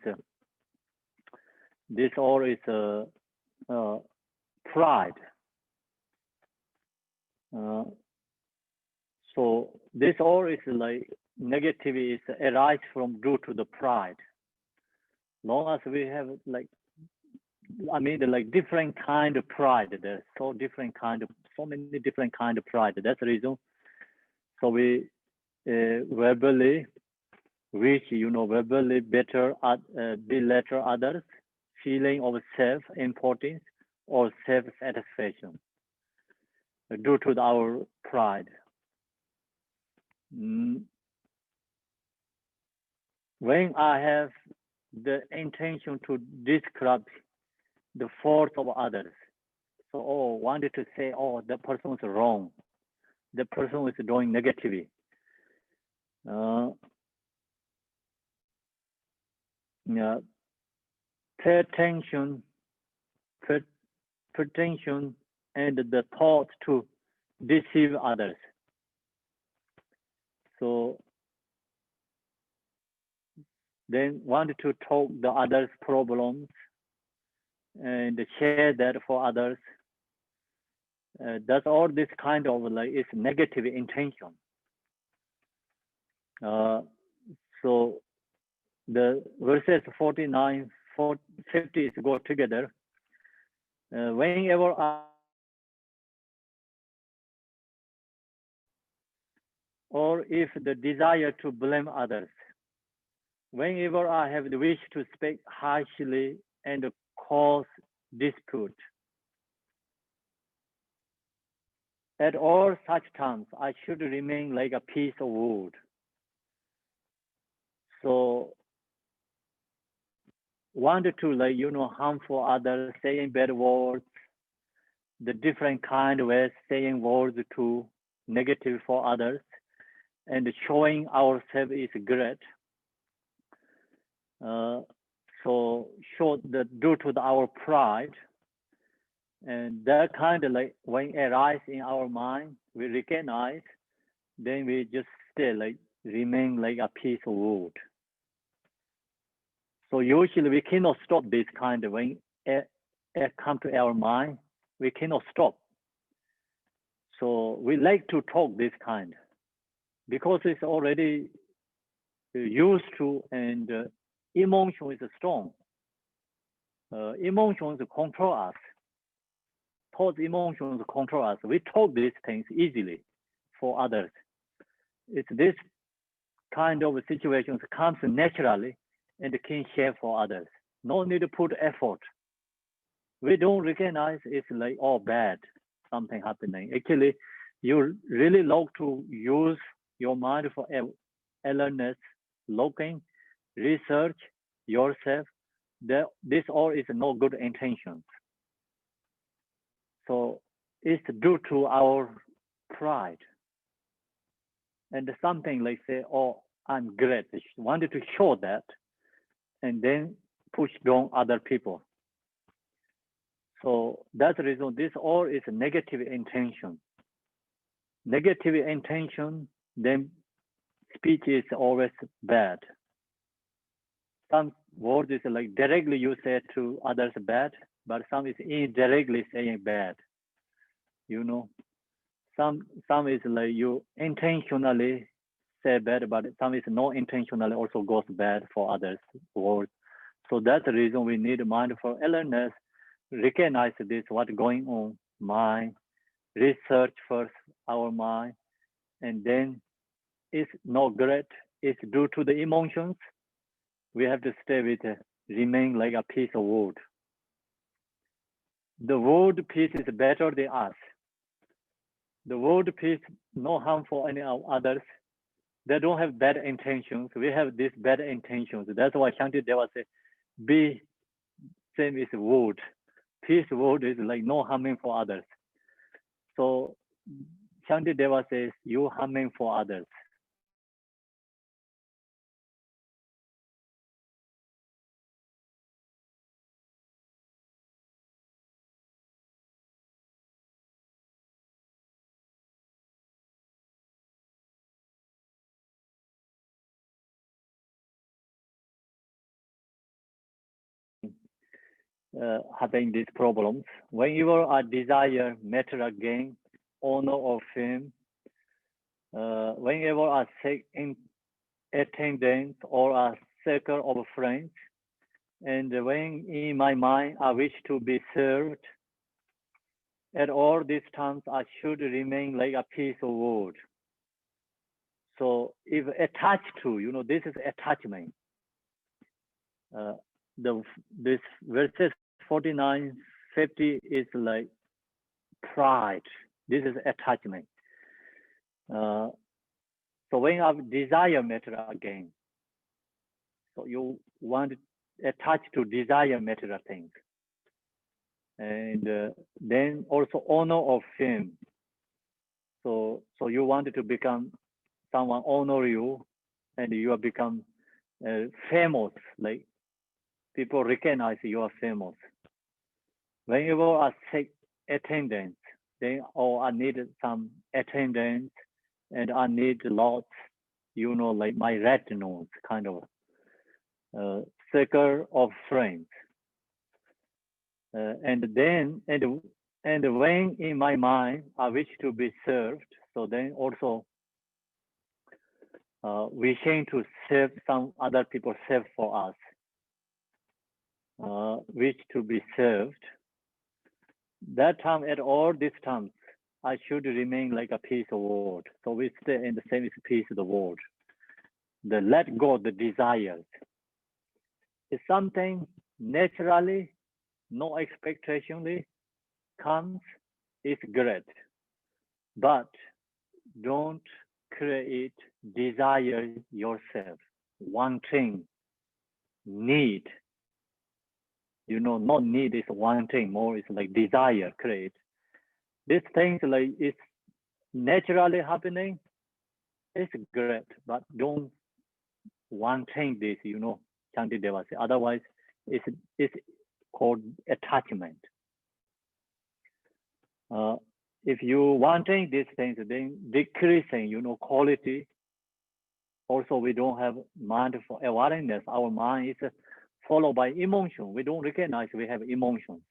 S3: This all is pride. So this all is like negative is arise from due to the pride. Long as we have like, I mean, like different kind of pride. There's so many different kind of pride. That's the reason. So we verbally wish, verbally belittle others, feeling of self-importance or self-satisfaction due to our pride. When I have the intention to describe the faults of others, so wanted to say, the person is wrong, the person is doing negatively. pay attention and the thought to deceive others. So then want to talk the others' problems and share that for others. That's all this kind of like is negative intention. So the verses 49, 50 go together. Whenever or if the desire to blame others, whenever I have the wish to speak harshly and cause dispute, at all such times, I should remain like a piece of wood. So, wanted to like, harmful others, saying bad words, the different kind of ways, saying words to negative for others, and showing ourselves is great. So show that due to our pride, and that kind of like when it arises in our mind, we recognize, then we just stay like remain like a piece of wood. So usually we cannot stop this kind of when it comes to our mind, we cannot stop. So we like to talk this kind because it's already used to, and emotion is strong. Emotions control us. Thoughts, emotions control us. We talk these things easily for others. It's this kind of situations comes naturally and can share for others. No need to put effort. We don't recognize it's like all bad, something happening. Actually, you really love to use your mind for awareness, looking, research yourself. This all is no good intentions. So it's due to our pride. And something like say, oh, I'm great. Wanted to show that and then push down other people. So that's the reason this all is a negative intention. Negative intention, then speech is always bad. Some words is like directly you say to others bad, but some is indirectly saying bad. Some is like you intentionally say bad, but some is not intentionally also goes bad for others' words. So that's the reason we need mindful awareness, recognize this, what's going on, mind, research first our mind, and then it's not great, it's due to the emotions. We have to stay with remain like a piece of wood. The wood piece is better than us. The wood piece, no harm for any others. They don't have bad intentions. We have these bad intentions. That's why Shantideva said, be same as wood. Piece wood is like no harming for others. So Shantideva says, you harming for others. Having these problems. Whenever I desire matter again, honor or fame, whenever I seek in attendance or a circle of friends, and when in my mind I wish to be served, at all these times I should remain like a piece of wood. So if attached to, this is attachment. This verses 49, 50 is like pride. This is attachment. So when I desire matter again, so you want to attach to desire material things, and then also honor of fame. So you wanted to become someone honor you, and you have become famous, like people recognize you are famous. Whenever I seek attendance, then I need some attendance, and I need lots, like my retinues, kind of circle of friends. And when in my mind I wish to be served, so then also wishing to serve some other people serve for us, wish to be served. That time, at all these times, I should remain like a piece of wood. So we stay in the same piece of the wood. The let go the desires. It's something naturally, no expectationally comes, it's great. But don't create desire yourself, wanting, need. Not need is wanting, more is like desire create. These things like it's naturally happening, it's great, but don't wanting this, Shantideva says. Otherwise, it's called attachment. If you wanting these things, then decreasing, quality. Also, we don't have mindful awareness. Our mind is followed by emotion. We don't recognize we have emotions.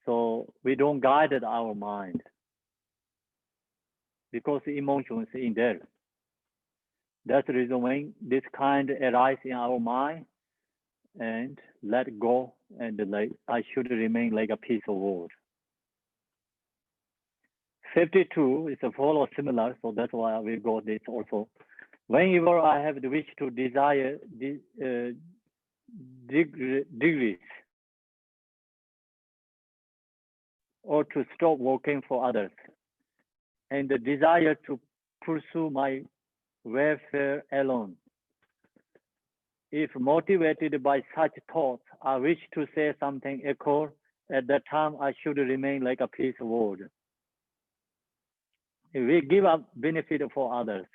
S3: So we don't guide our mind because the emotions in there. That's the reason when this kind arise in our mind and let go, and like I should remain like a piece of wood. 52 is a follow similar, so that's why we got this also. Whenever I have the wish to desire degrees or to stop working for others, and the desire to pursue my welfare alone. If motivated by such thoughts, I wish to say something echo, at that time I should remain like a piece of wood. If we give up benefit for others,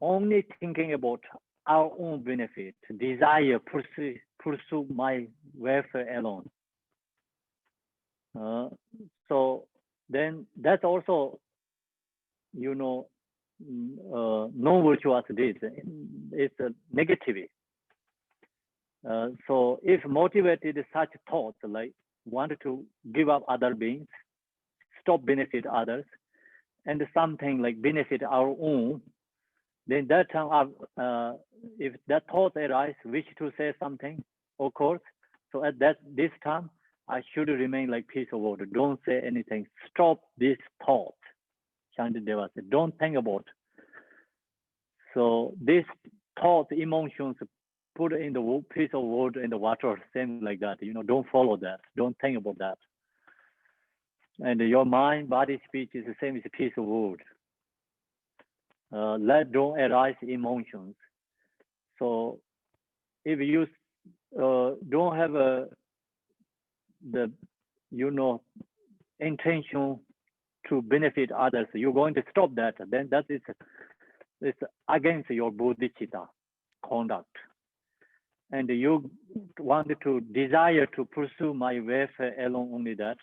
S3: only thinking about our own benefit, desire, pursue my welfare alone. So then that's also, no virtuous deeds. It's a negative. So if motivated such thoughts, like wanted to give up other beings, stop benefit others, and something like benefit our own, then that time, if that thought arise, wish to say something, of course. So at this time, I should remain like piece of wood. Don't say anything. Stop this thought. Shantideva said, don't think about. So this thought, emotions, put in the piece of wood in the water, same like that. Don't follow that. Don't think about that. And your mind, body, speech is the same as a piece of wood. Don't arise emotions. So if you don't have the intention to benefit others, you're going to stop that. Then that is it's against your bodhicitta conduct. And you want to desire to pursue my welfare alone, only that.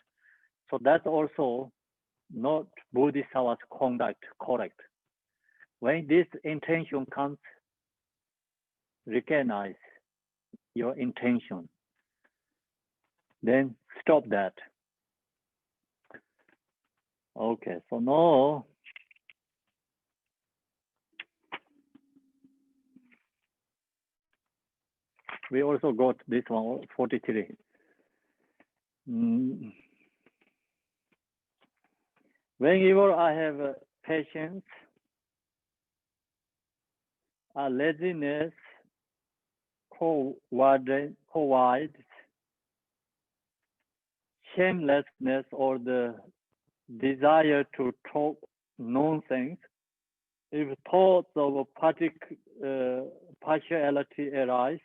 S3: So that's also not Bodhisattva's conduct correct. When this intention comes, recognize your intention. Then stop that. Okay, so now we also got this one, 43. Whenever I have patience, laziness, cowardice, shamelessness, or the desire to talk nonsense, if thoughts of partiality arise,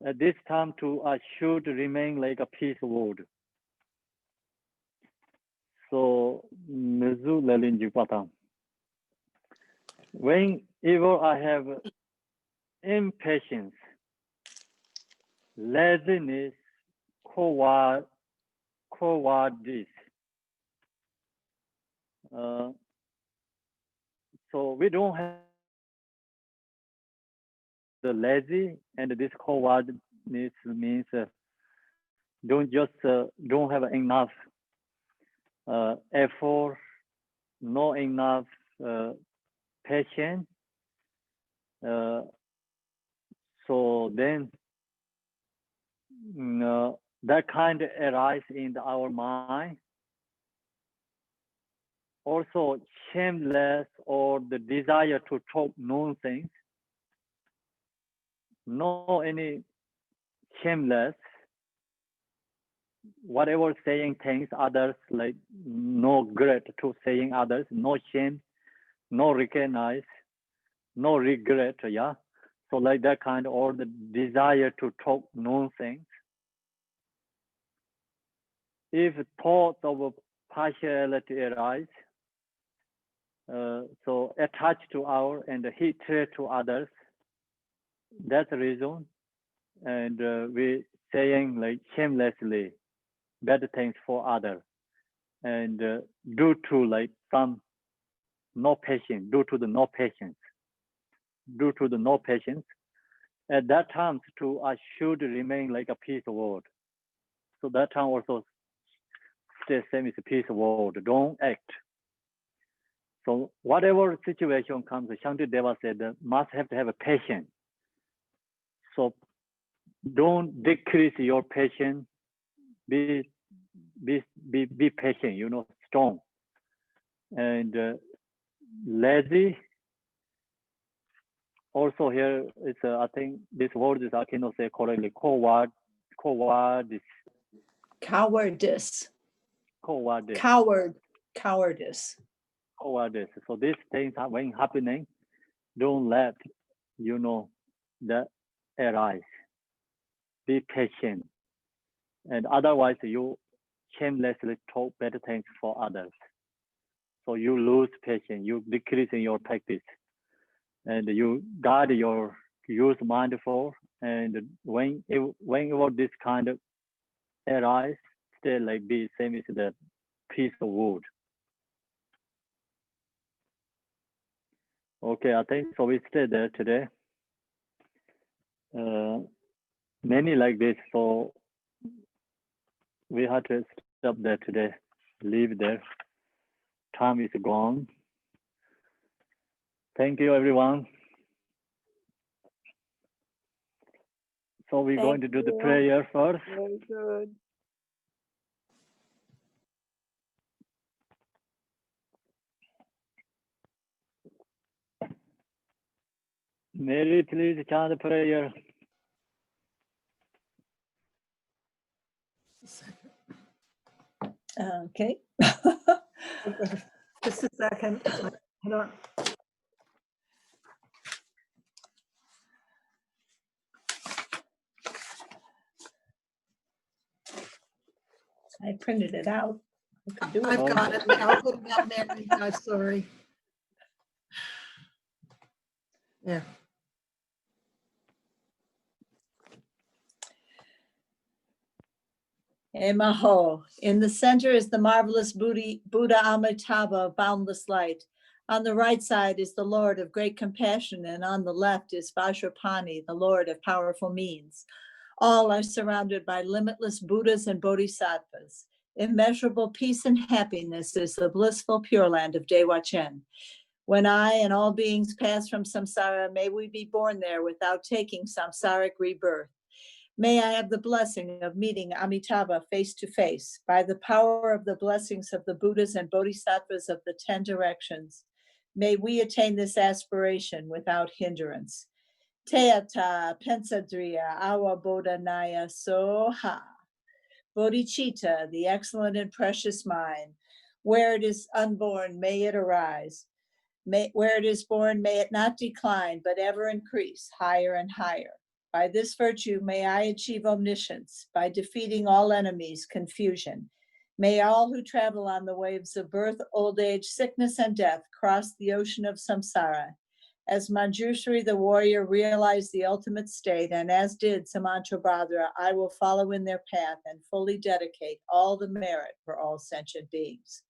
S3: at this time too, I should remain like a piece of wood. So, whenever I have impatience, laziness, cowardice. So we don't have the lazy, and this cowardness means don't have enough effort, not enough patience. So then that kind of arise in our mind. Also shameless, or the desire to talk nonsense. No any shameless, whatever saying things others, like no regret to saying others, no shame, no recognize, no regret, yeah. So like that kind, or the desire to talk nonsense. If thoughts of partiality arise, so attached to our and hatred to others, that's the reason. And we saying like shamelessly bad things for others, and due to like some no patience, due to the no patience, at that time to us should remain like a peace word. So that time also stay same as a peace word. Don't act. So whatever situation comes, Shantideva said must have to have a patience. So don't decrease your patience. Be patient. You know, strong. And lazy. Also here it's I think this word is I cannot say correctly. Cowardice. So these things are when happening, don't let that arise. Be patient, and otherwise you shamelessly talk better things for others. So you lose patience, you decrease in your practice, and you guard your use mindful. And when this kind of arise, stay like this, same as the piece of wood. Okay, I think so. We stay there today. Many like this, so we had to stop there today. Leave there. Time is gone. Thank you, everyone. So we're going to do the prayer first.
S1: Very good.
S3: Mary, please chant the prayer.
S1: Okay. Just a second. Hold on. I printed it out.
S2: I've got it now. I'll put it out, Mary. I'm sorry. Yeah.
S1: Emaho. In the center is the marvelous Buddha Amitabha, boundless light. On the right side is the Lord of great compassion, and on the left is Vajrapani, the Lord of powerful means. All are surrounded by limitless Buddhas and Bodhisattvas. Immeasurable peace and happiness is the blissful Pure Land of Dewa Chen. When I and all beings pass from samsara, may we be born there without taking samsaric rebirth. May I have the blessing of meeting Amitabha face to face by the power of the blessings of the Buddhas and Bodhisattvas of the 10 directions. May we attain this aspiration without hindrance. Teata Pensadriya Awa Bodhanaya Soha. Bodhicitta, the excellent and precious mind. Where it is unborn, may it arise. Where it is born, may it not decline, but ever increase, higher and higher. By this virtue, may I achieve omniscience, by defeating all enemies, confusion. May all who travel on the waves of birth, old age, sickness, and death cross the ocean of samsara, As Manjushri the warrior realized the ultimate state, and as did Samantrabhadra, I will follow in their path and fully dedicate all the merit for all sentient beings.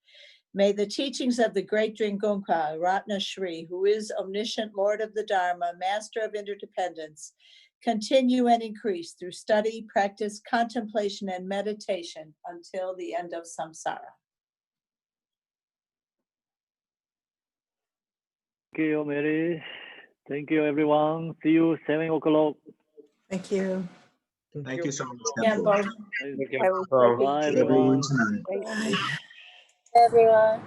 S1: May the teachings of the great Dringungpa, Ratna Shri, who is omniscient Lord of the Dharma, master of interdependence, continue and increase through study, practice, contemplation, and meditation until the end of samsara.
S3: Thank you, Mary. Thank you, everyone. See you 7 o'clock.
S2: Thank you.
S4: Thank you so much,
S1: Yeah,
S4: Khenpo.
S1: both.
S5: I was
S3: Bye,
S4: Lovely
S3: everyone.
S4: room tonight.
S2: Bye.
S1: Everyone.